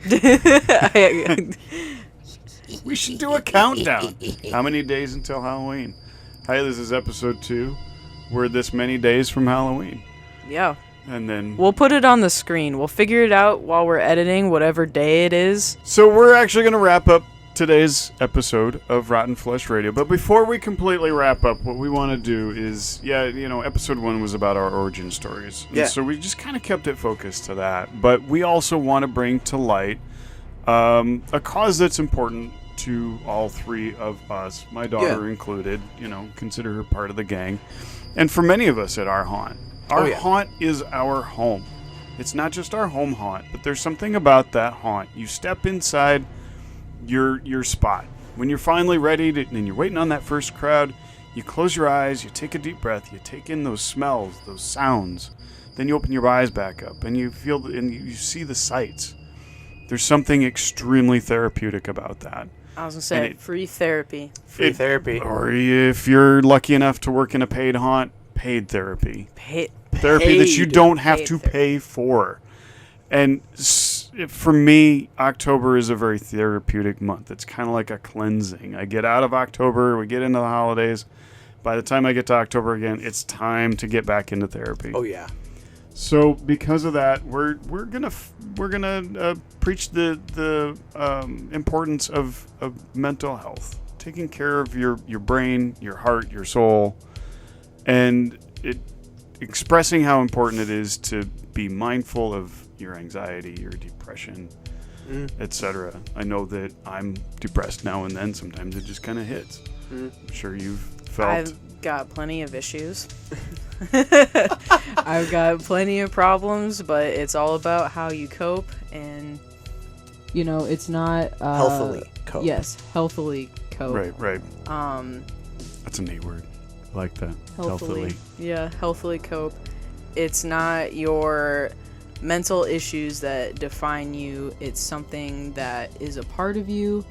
yeah. we should do a countdown. How many days until Halloween? Hi, this is episode 2. We're this many days from Halloween, and then We'll put it on the screen. We'll figure it out while we're editing whatever day it is. So we're actually going to wrap up today's episode of Rotten Flesh Radio. But before we completely wrap up, what we want to do is, episode 1 was about our origin stories. And Yeah. so we just kind of kept it focused to that. But we also want to bring to light a cause that's important to all three of us, my daughter included. Consider her part of the gang. And for many of us at our haunt. Our haunt is our home. It's not just our home haunt, but there's something about that haunt. You step inside your spot. When you're finally ready and you're waiting on that first crowd, you close your eyes, you take a deep breath, you take in those smells, those sounds. Then you open your eyes back up and you feel and you see the sights. There's something extremely therapeutic about that. I was gonna say free therapy. Free therapy. Or if you're lucky enough to work in a paid haunt, paid therapy. Therapy that you don't have to pay for. And for me, October is a very therapeutic month. It's kind of like a cleansing. I get out of October, we get into the holidays. By the time I get to October again, it's time to get back into therapy. Oh yeah. So because of that, we're gonna preach the importance of mental health, taking care of your brain, your heart, your soul, and expressing how important it is to be mindful of your anxiety, your depression, etc. I know that I'm depressed now and then. Sometimes it just kind of hits. I'm sure you've felt. I've got plenty of issues. I've got plenty of problems, but it's all about how you cope, and it's not healthily cope. Yes, healthily cope. Right. That's a neat word. I like that. Healthily. Yeah, healthily cope. It's not your mental issues that define you. It's something that is a part of you,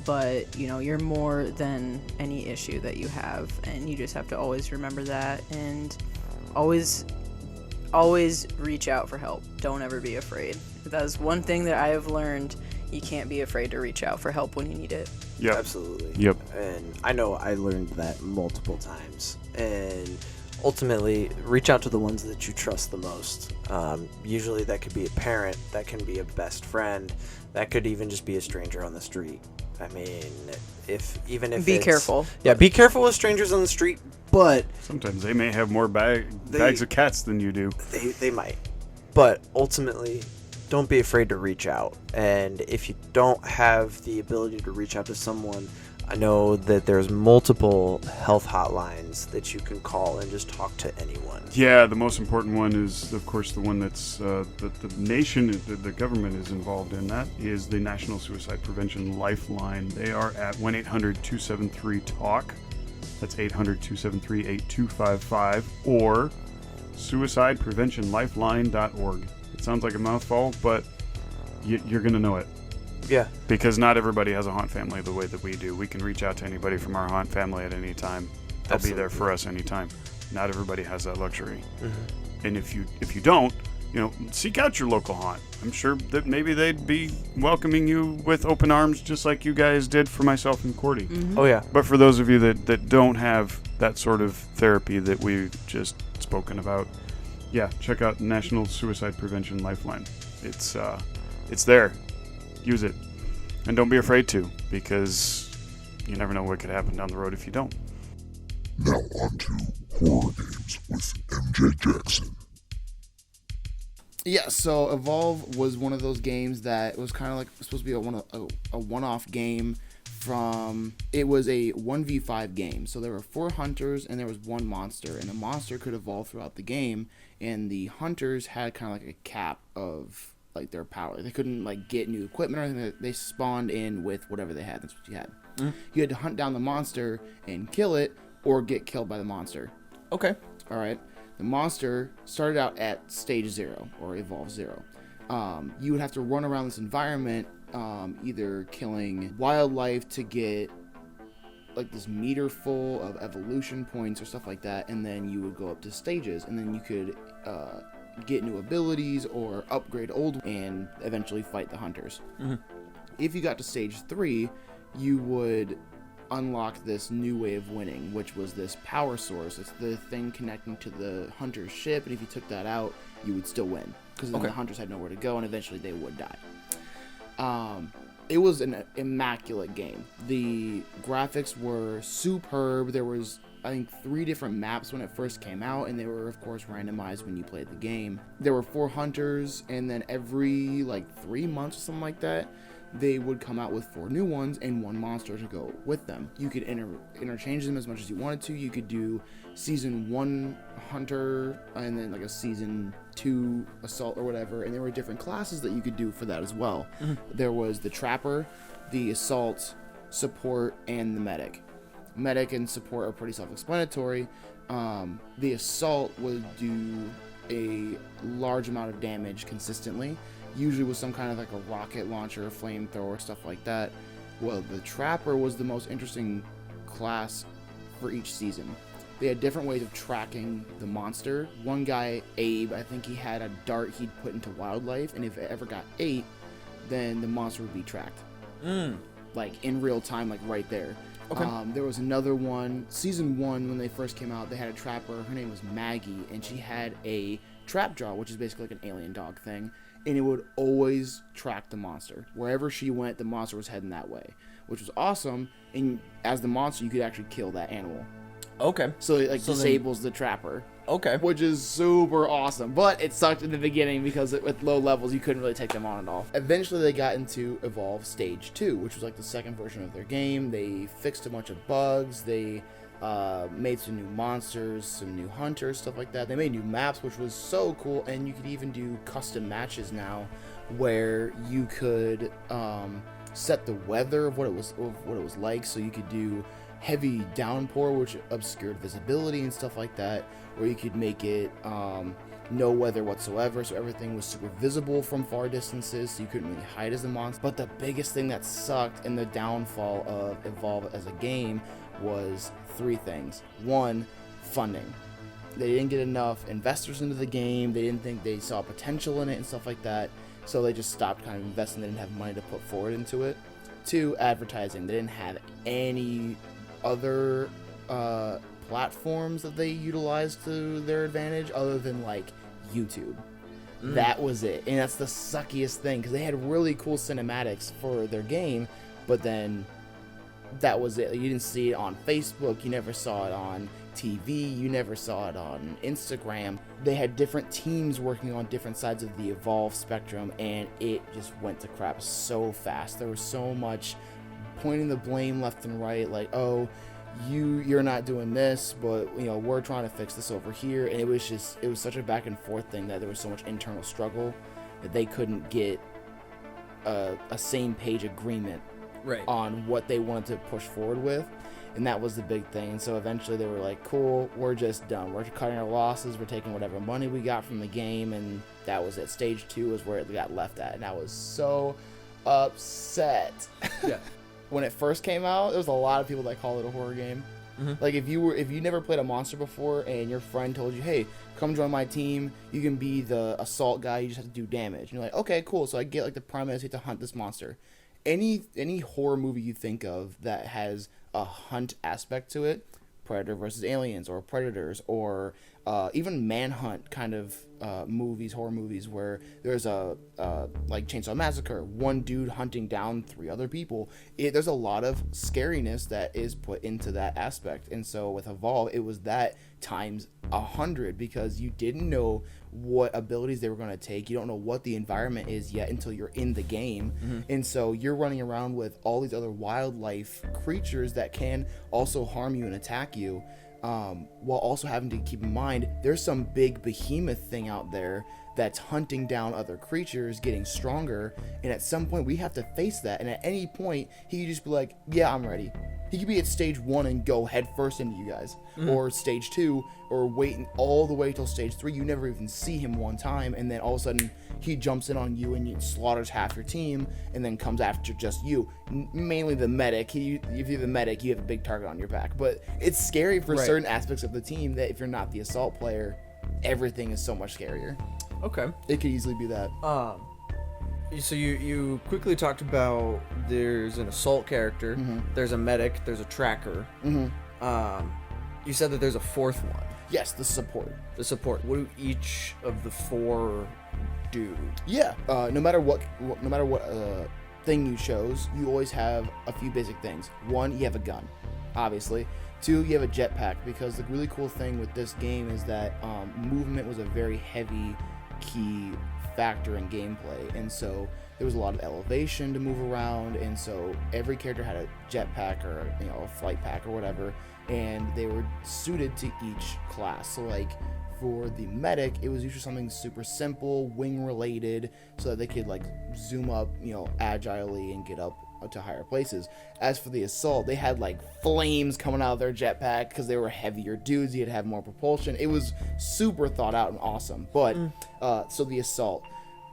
but you're more than any issue that you have, and you just have to always remember that, and always reach out for help. Don't ever be afraid. That's one thing that I have learned. You can't be afraid to reach out for help when you need it. Yep. Absolutely. Yep. And I know I learned that multiple times. And ultimately, reach out to the ones that you trust the most. Usually that could be a parent, that can be a best friend, that could even just be a stranger on the street. I mean, if be careful. Yeah, be careful with strangers on the street, but sometimes they may have more bags of cats than you do. They might. But ultimately, don't be afraid to reach out. And if you don't have the ability to reach out to someone, I know that there's multiple health hotlines that you can call and just talk to anyone. Yeah, the most important one is, of course, the one that's that the nation, the government is involved in. That is the National Suicide Prevention Lifeline. They are at 1-800-273-TALK. That's 800-273-8255 or suicidepreventionlifeline.org. It sounds like a mouthful, but you're going to know it. Yeah. Because not everybody has a haunt family the way that we do. We can reach out to anybody from our haunt family at any time. They'll be there for us anytime. Not everybody has that luxury. Mm-hmm. And if you don't, seek out your local haunt. I'm sure that maybe they'd be welcoming you with open arms just like you guys did for myself and Cordy. Mm-hmm. Oh, yeah. But for those of you that don't have that sort of therapy that we've just spoken about, check out National Suicide Prevention Lifeline. It's there. Use it. And don't be afraid to, because you never know what could happen down the road if you don't. Now on to horror games with MJ Jackson. Yeah, so Evolve was one of those games that was kind of like supposed to be a one-off game from... It was a 1v5 game. So there were 4 hunters and there was 1 monster. And the monster could evolve throughout the game. And the hunters had kind of like a cap of... their power. They couldn't get new equipment or anything. They spawned in with whatever they had. That's what you had. You had to hunt down the monster and kill it or get killed by the monster. Okay. All right. The monster started out at stage 0 or evolve 0. You would have to run around this environment, either killing wildlife to get this meter full of evolution points or stuff like that, and then you would go up to stages, and then you could get new abilities or upgrade old and eventually fight the hunters. Mm-hmm. If you got to stage 3, you would unlock this new way of winning, which was this power source. It's the thing connecting to the hunter's ship, and if you took that out, you would still win, because then the hunters had nowhere to go, and eventually they would die. It was an immaculate game. The graphics were superb. There was, I think, 3 different maps when it first came out, and they were, of course, randomized when you played the game. There were 4 hunters, and then every, 3 months or something like that, they would come out with 4 new ones and 1 monster to go with them. You could interchange them as much as you wanted to. You could do season 1 hunter, and then, a season 2 assault or whatever, and there were different classes that you could do for that as well. Mm-hmm. There was the trapper, the assault, support, and the medic. Medic and support are pretty self-explanatory. The assault would do a large amount of damage consistently, usually with some kind of a rocket launcher, flamethrower, stuff like that. Well, the Trapper was the most interesting class for each season. They had different ways of tracking the monster. One guy, Abe, I think he had a dart he'd put into wildlife, and if it ever got ate, then the monster would be tracked. Like in real time, like right there. Okay. There was another one, season 1, when they first came out, they had a trapper. Her name was Maggie, and she had a trap jaw, which is basically like an alien dog thing, and it would always track the monster. Wherever she went, the monster was heading that way, which was awesome. And as the monster, you could actually kill that animal. Okay. So it So then- disables the trapper, Okay. which is super awesome. But it sucked in the beginning because with low levels, you couldn't really take them on at all. Eventually, they got into Evolve Stage 2, which was like the second version of their game. They fixed a bunch of bugs. They made some new monsters, some new hunters, stuff like that. They made new maps, which was so cool. And you could even do custom matches now, where you could set the weather of what it was like. So you could do heavy downpour, which obscured visibility and stuff like that, or you could make it no weather whatsoever, so everything was super visible from far distances, so you couldn't really hide as a monster. But the biggest thing that sucked in the downfall of Evolve as a game was 3 things. 1, funding. They didn't get enough investors into the game. They didn't think they saw potential in it and stuff like that, so they just stopped kind of investing. They didn't have money to put forward into it. 2, advertising. They didn't have any other platforms that they utilized to their advantage other than like YouTube. That was it, and that's the suckiest thing, because they had really cool cinematics for their game, but then that was it. You didn't see it on Facebook, you never saw it on TV, you never saw it on Instagram. They had different teams working on different sides of the Evolve spectrum, and it just went to crap so fast. There was so much pointing the blame left and right, like, oh, you're not doing this, but we're trying to fix this over here. And it was such a back and forth thing that there was so much internal struggle that they couldn't get a same page agreement Right. on what they wanted to push forward with. And that was the big thing. And so eventually they were like, cool, we're just done. We're cutting our losses. We're taking whatever money we got from the game. And that was it. Stage 2 is where it got left at. And I was so upset. Yeah. When it first came out, there was a lot of people that called it a horror game. Like if you never played a monster before and your friend told you, hey, come join my team, you can be the assault guy, you just have to do damage. And you're like, okay, cool. So I get like the premise, you have to hunt this monster. Any horror movie you think of that has a hunt aspect to it, Predator versus Aliens or Predators, or even Manhunt kind of horror movies where there's a like Chainsaw Massacre, one dude hunting down 3 other people. There's a lot of scariness that is put into that aspect. And so with Evolve, it was that times 100, because you didn't know what abilities they were going to take. You don't know what the environment is yet until you're in the game. And so you're running around with all these other wildlife creatures that can also harm you and attack you, while also having to keep in mind there's some big behemoth thing out there that's hunting down other creatures, getting stronger, and at some point we have to face that. And at any point he could just be like, yeah, I'm ready. He could be at stage 1 and go head first into you guys, or stage 2, or waiting all the way till stage 3. You never even see him one time, and then all of a sudden he jumps in on you and you slaughters half your team, and then comes after just you. Mainly the medic. If you're the medic, you have a big target on your back. But it's scary for certain aspects of the team that if you're not the assault player, everything is so much scarier. Okay. It could easily be that. So you quickly talked about there's an assault character, there's a medic, there's a tracker. You said that there's a 4th one. Yes, the support. The support. What do each of the 4 do? Yeah. No matter what thing you chose, you always have a few basic things. 1, you have a gun, obviously. 2, you have a jetpack, because the really cool thing with this game is that movement was a very heavy key factor in gameplay, and so there was a lot of elevation to move around, and so every character had a jetpack or a flight pack or whatever, and they were suited to each class. So like for the medic, it was usually something super simple, wing related, so that they could like zoom up agilely and get up to higher places. As for the assault, they had like flames coming out of their jetpack because they were heavier dudes. You had to have more propulsion. It was super thought out and awesome. But so the assault,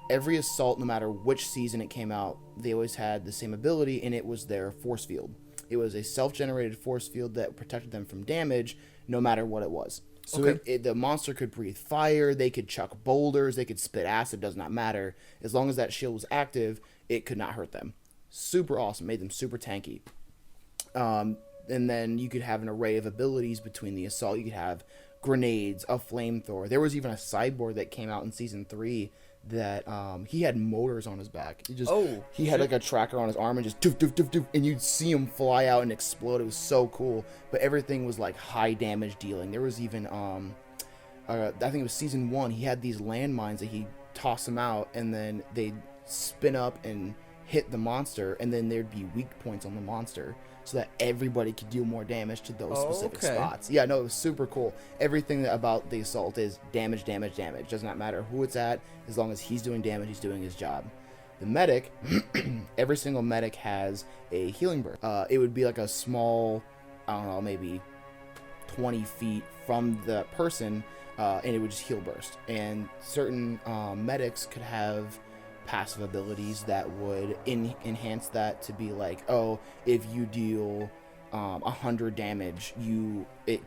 every assault, no matter which season it came out, they always had the same ability, and it was their force field. It was a self-generated force field that protected them from damage, no matter what it was. So the monster could breathe fire, they could chuck boulders, they could spit acid, does not matter. As long as that shield was active, it could not hurt them. Super awesome, made them super tanky. And then you could have an array of abilities between the assault. You could have grenades, a flamethrower. There was even a cyborg that came out in season 3 that he had motors on his back. He had like a tracker on his arm and just doof doof doof doof, and you'd see him fly out and explode. It was so cool. But everything was like high damage dealing. There was even I think it was season 1. He had these landmines that he'd toss them out, and then they'd spin up and hit the monster, and then there'd be weak points on the monster, so that everybody could deal more damage to those specific spots. Yeah, no, it was super cool. Everything about the assault is damage, damage, damage. Does not matter who it's at, as long as he's doing damage, he's doing his job. The medic, every single medic has a healing burst. It would be like a small, I don't know, maybe 20 feet from the person, and it would just heal burst. And certain medics could have passive abilities that would enhance that to be like, oh, if you deal 100 damage, it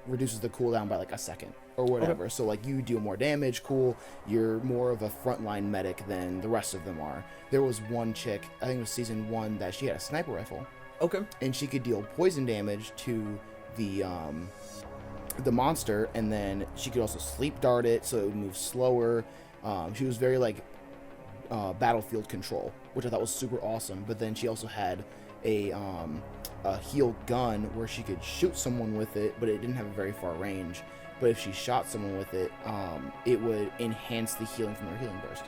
reduces the cooldown by like a second or whatever. So like you deal more damage, cool, you're more of a frontline medic than the rest of them are. There was one chick, I think it was season 1, that she had a sniper rifle. And she could deal poison damage to the monster, and then she could also sleep dart it so it would move slower. She was very like battlefield control, which I thought was super awesome. But then she also had a heal gun where she could shoot someone with it, but it didn't have a very far range. But if she shot someone with it, it would enhance the healing from her healing burst.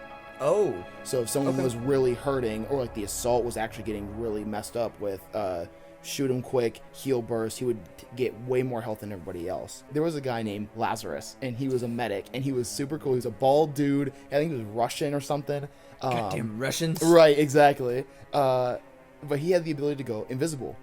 So if someone was really hurting, or like the assault was actually getting really messed up with shoot him quick, heal burst, he would get way more health than everybody else. There was a guy named Lazarus, and he was a medic, and he was super cool. He was a bald dude. I think he was Russian or something. Goddamn Russians. Right, exactly. But he had the ability to go invisible.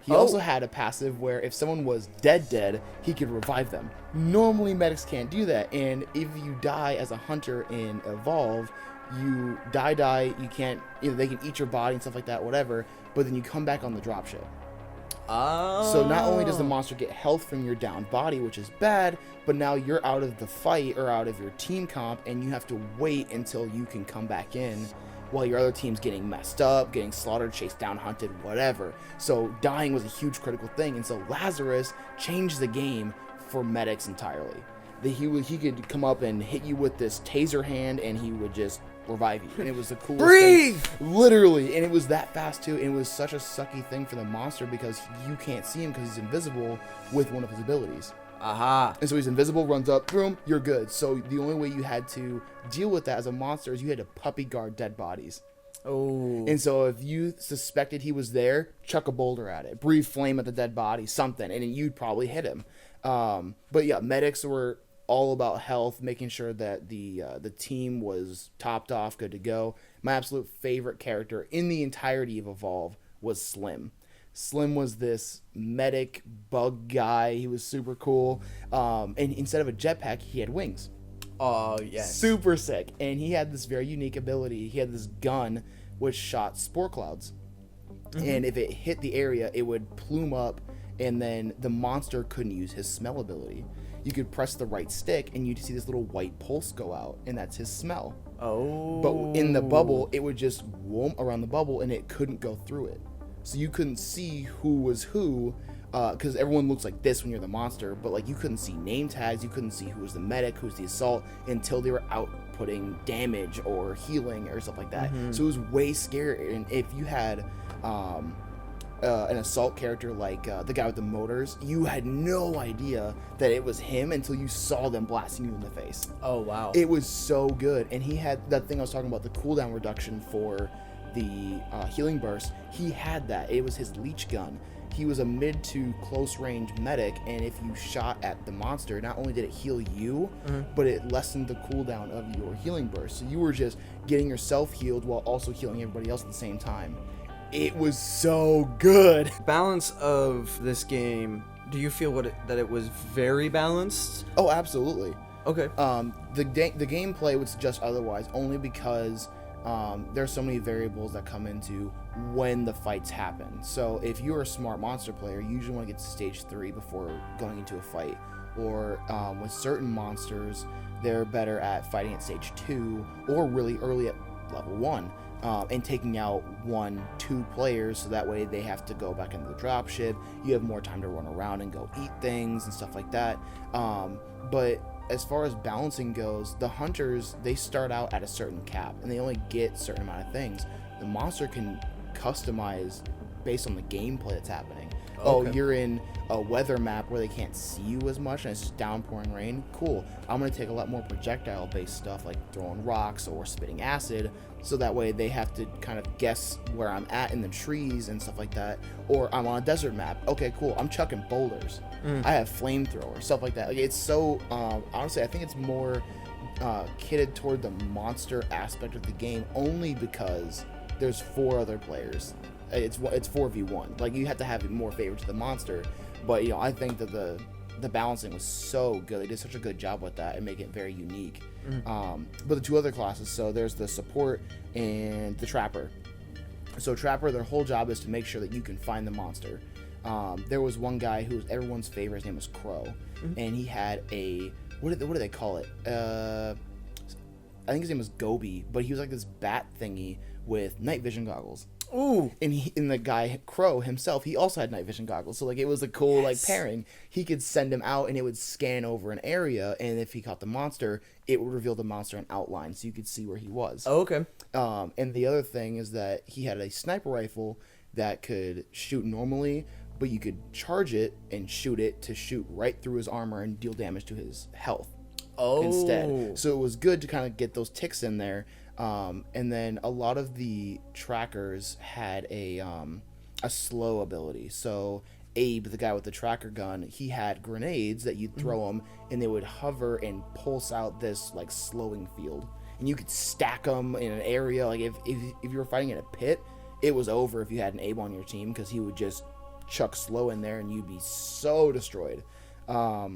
He also had a passive where if someone was dead, he could revive them. Normally medics can't do that, and if you die as a hunter in Evolve, you die, you can't, they can eat your body and stuff like that, whatever, but then you come back on the dropship. So not only does the monster get health from your downed body, which is bad, but now you're out of the fight or out of your team comp, and you have to wait until you can come back in while your other team's getting messed up, getting slaughtered, chased down, hunted, whatever. So dying was a huge critical thing, and so Lazarus changed the game for medics entirely. He could come up and hit you with this taser hand, and he would just revive you, and it was the coolest thing. Literally, and it was that fast too, and it was such a sucky thing for the monster because you can't see him because he's invisible with one of his abilities. And so he's invisible, runs up, boom, you're good. So the only way you had to deal with that as a monster is you had to puppy guard dead bodies. And so if you suspected he was there, chuck a boulder at it, breathe flame at the dead body, something, and you'd probably hit him. But yeah, medics were all about health, making sure that the team was topped off, good to go. My absolute favorite character in the entirety of Evolve was Slim. Slim was this medic bug guy. He was super cool. And instead of a jetpack, he had wings. Oh, yes. Super sick. And he had this very unique ability. He had this gun which shot spore clouds. And if it hit the area, it would plume up, and then the monster couldn't use his smell ability. You could press the right stick, and you'd see this little white pulse go out, and that's his smell. But in the bubble, it would just whoom around the bubble, and it couldn't go through it. So you couldn't see who was who, because everyone looks like this when you're the monster, but like you couldn't see name tags, you couldn't see who was the medic, who's the assault, until they were outputting damage or healing or stuff like that. So it was way scary. And if you had an assault character like the guy with the motors, you had no idea that it was him until you saw them blasting you in the face. Oh, wow. It was so good. And he had that thing I was talking about, the cooldown reduction for the healing burst. He had that. It was his leech gun. He was a mid to close range medic, and if you shot at the monster, not only did it heal you, but it lessened the cooldown of your healing burst. So you were just getting yourself healed while also healing everybody else at the same time. It was so good. Balance of this game, do you feel that it was very balanced? Oh, absolutely. Okay. The gameplay would suggest otherwise, only because there's so many variables that come into when the fights happen. So if you're a smart monster player, you usually want to get to stage 3 before going into a fight. Or with certain monsters, they're better at fighting at stage 2 or really early at level 1 and taking out 1-2 players, so that way they have to go back into the dropship. You have more time to run around and go eat things and stuff like that. But as far as balancing goes, the hunters, they start out at a certain cap and they only get a certain amount of things. The monster can customize based on the gameplay that's happening. Okay. Oh, you're in a weather map where they can't see you as much and it's just downpouring rain. Cool. I'm going to take a lot more projectile based stuff like throwing rocks or spitting acid, so that way they have to kind of guess where I'm at in the trees and stuff like that. Or I'm on a desert map. Okay, cool. I'm chucking boulders. I have flamethrowers, stuff like that. Like, it's so honestly, I think it's more kitted toward the monster aspect of the game, only because there's 4 other players. It's 4v1. Like, you have to have it more favor to the monster. But I think that the balancing was so good. They did such a good job with that and make it very unique. But the 2 other classes, so there's the support and the trapper. So trapper, their whole job is to make sure that you can find the monster. There was one guy who was everyone's favorite. His name was Crow, and he had a what do they call it? I think his name was Gobi, but he was like this bat thingy with night vision goggles. Ooh. And the guy Crow himself, he also had night vision goggles. So like, it was a cool like pairing. He could send him out and it would scan over an area, and if he caught the monster, it would reveal the monster in outline, so you could see where he was. Oh, okay. And the other thing is that he had a sniper rifle that could shoot normally, but you could charge it and shoot it to shoot right through his armor and deal damage to his health instead. So it was good to kind of get those ticks in there. And then a lot of the trackers had a slow ability. So Abe, the guy with the tracker gun, he had grenades that you'd throw them, and they would hover and pulse out this like slowing field, and you could stack them in an area. Like if you were fighting in a pit, it was over if you had an Abe on your team, because he would just chuck slow in there and you'd be so destroyed. That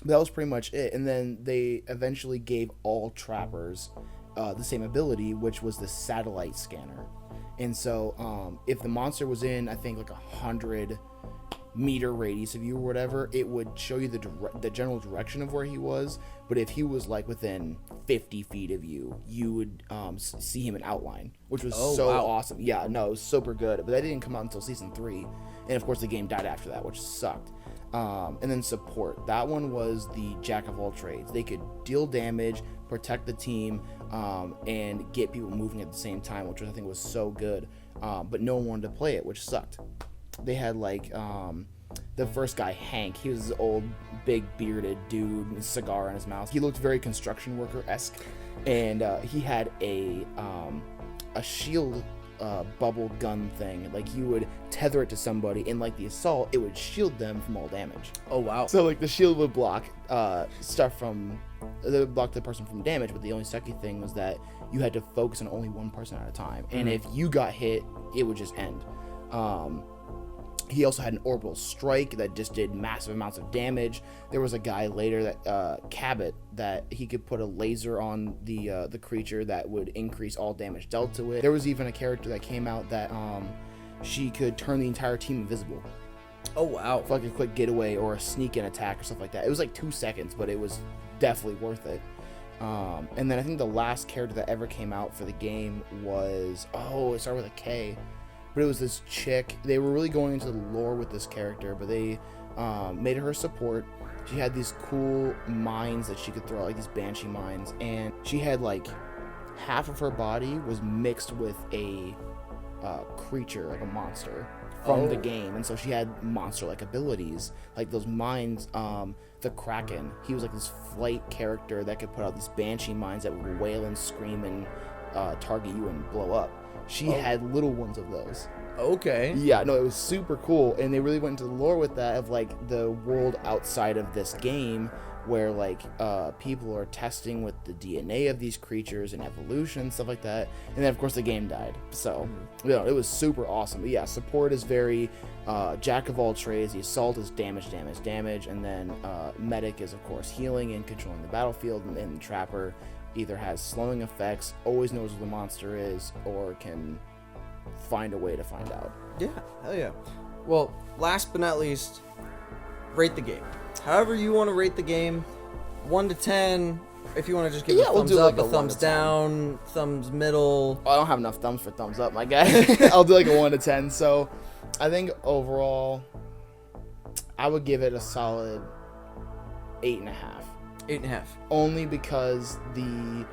was pretty much it. And then they eventually gave all trappers the same ability, which was the satellite scanner. And so if the monster was in, I think, like 100-meter radius of you or whatever, it would show you the general direction of where he was. But if he was like within 50 feet of you, you would see him in outline, which was awesome. Yeah, no, it was super good. But that didn't come out until season 3, and of course the game died after that, which sucked. And then support, that one was the jack of all trades. They could deal damage, protect the team, and get people moving at the same time, which I think was so good. But no one wanted to play it, which sucked. They had like the first guy, Hank. He was this old, big bearded dude with a cigar in his mouth. He looked very construction worker-esque, and he had a shield bubble gun thing. Like, you would tether it to somebody, and like the assault, it would shield them from all damage. Oh wow. So like the shield would block stuff from, they would block the person from damage, but the only sucky thing was that you had to focus on only one person at a time, and if you got hit, it would just end. He also had an orbital strike that just did massive amounts of damage. There was a guy later, that Cabot, that he could put a laser on the creature that would increase all damage dealt to it. There was even a character that came out that she could turn the entire team invisible. Oh wow. For like a quick getaway or a sneak in attack or stuff like that. It was like 2 seconds, but it was definitely worth it. And then I think the last character that ever came out for the game was, it started with a K. But it was this chick. They were really going into the lore with this character, but they made her support. She had these cool mines that she could throw, like these banshee mines, and she had like half of her body was mixed with a creature, like a monster from the game, and so she had monster-like abilities, like those mines. The Kraken, he was like this flight character that could put out these banshee mines that would wail and scream and target you and blow up. She had little ones of those. Okay. Yeah, no, it was super cool, and they really went into the lore with that, of like the world outside of this game where like people are testing with the DNA of these creatures and evolution, stuff like that. And then of course the game died. So it was super awesome. But yeah, support is very jack of all trades. The assault is damage, and then medic is of course healing and controlling the battlefield, and the trapper either has slowing effects, always knows where the monster is, or can find a way to find out. Yeah, hell yeah. Well, last but not least, rate the game. However you want to rate the game, 1 to 10. If you want to just give it a we'll thumbs do up, like a a thumbs 1 to 10. down, thumbs middle. I don't have enough thumbs for thumbs up, my guy. I'll do like a 1 to 10. So I think overall, I would give it a solid 8.5. 8.5. Only because the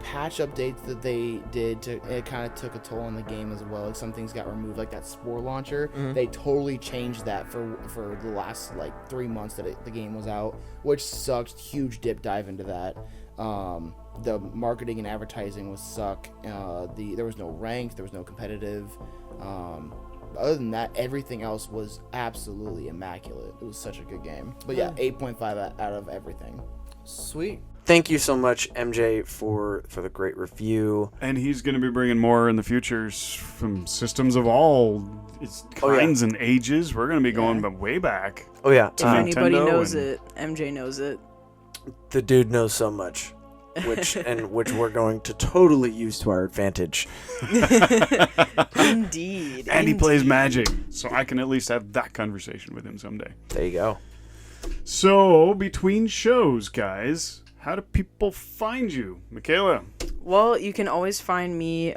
patch updates that they did, it kind of took a toll on the game as well. Like some things got removed, like that spore launcher. They totally changed that for the last like 3 months that the game was out, which sucked. Huge dip dive into that. The marketing and advertising was suck. There was no ranked, there was no competitive. Other than that, everything else was absolutely immaculate. It was such a good game. But yeah, 8.5 out of everything. Sweet. Thank you so much, MJ, for the great review. And he's going to be bringing more in the futures from systems of all kinds and ages. We're going to be going way back. Oh, yeah. If anybody Nintendo knows and- it, MJ knows it. The dude knows so much, which we're going to totally use to our advantage. Indeed. And he plays Magic, so I can at least have that conversation with him someday. There you go. So, between shows, guys, how do people find you? McKayla? Well, you can always find me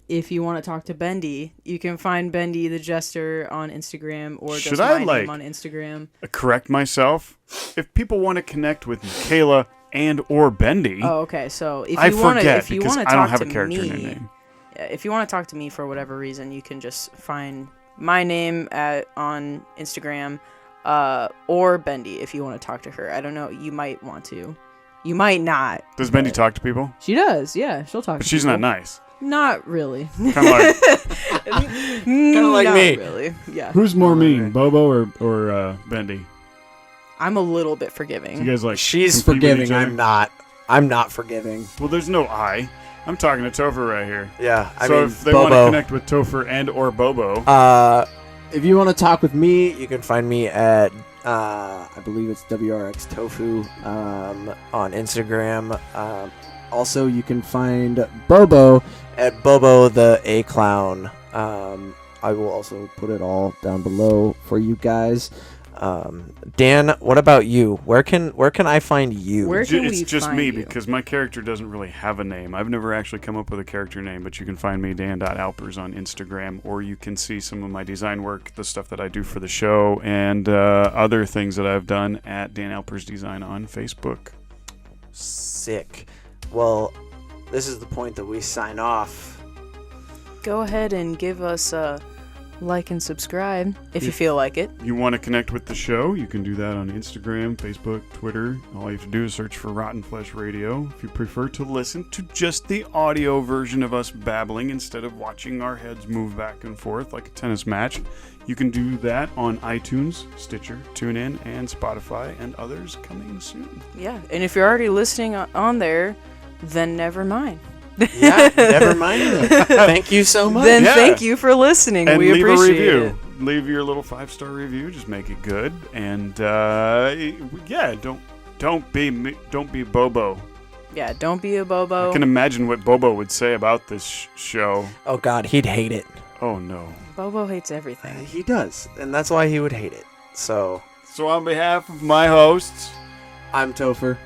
if you want to talk to Bendy. You can find Bendy the Jester on Instagram or Should just I, my like, name on Instagram. Correct myself. If people want to connect with McKayla and or Bendy, Oh, okay. So if I you want to, forget if you because want to I don't talk have a to character me, in the name. if you want to talk to me for whatever reason, you can just find my name on Instagram, or Bendy if you want to talk to her. I don't know. You might want to. You might not. Does Bendy talk to people? She does, yeah. She'll talk But to she's people. not nice. Not really. Kind of like, Kind of like Not me. really. Yeah. who's more mean, Bobo or Bendy? I'm a little bit forgiving. You guys like She's compete with each forgiving. other? I'm not. I'm not forgiving. Well, there's no I. I'm talking to Topher right here. Yeah, I So mean, if they want to Bobo. connect with Topher and or Bobo, If you want to talk with me, you can find me at I believe it's WRX Tofu on Instagram. Also, you can find Bobo at Bobo the A Clown. I will also put it all down below for you guys. Dan, what about you? Where can I find you? Where can it's we just find me you? because my character doesn't really have a name. I've never actually come up with a character name, but you can find me Dan.Alpers on Instagram, or you can see some of my design work, the stuff that I do for the show, and other things that I've done at Dan Alpers Design on Facebook. Sick. Well, this is the point that we sign off. Go ahead and give us a like and subscribe if you feel like it. You want to connect with the show, you can do that on Instagram, Facebook, Twitter. All you have to do is search for Rotten Flesh Radio. If you prefer to listen to just the audio version of us babbling instead of watching our heads move back and forth like a tennis match, you can do that on iTunes, Stitcher, TuneIn, and Spotify, and others coming soon. Yeah, and if you're already listening on there, then never mind. Yeah, never mind. Thank you so much. Then Yeah. thank you for listening. And we leave appreciate a review. it. Leave your little 5-star review. Just make it good. And yeah, don't be Bobo. Yeah, don't be a Bobo. I can imagine what Bobo would say about this show. Oh God, he'd hate it. Oh no. Bobo hates everything. He does, and that's why he would hate it. So So on behalf of my hosts, I'm Topher.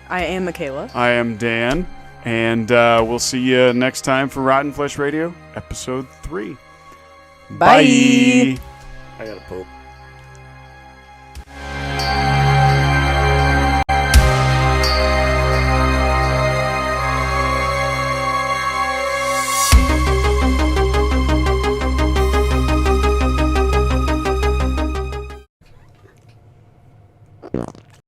I am McKayla. I am Dan, and we'll see you next time for Rotten Flesh Radio, episode 3. Bye. I gotta poop. Yeah.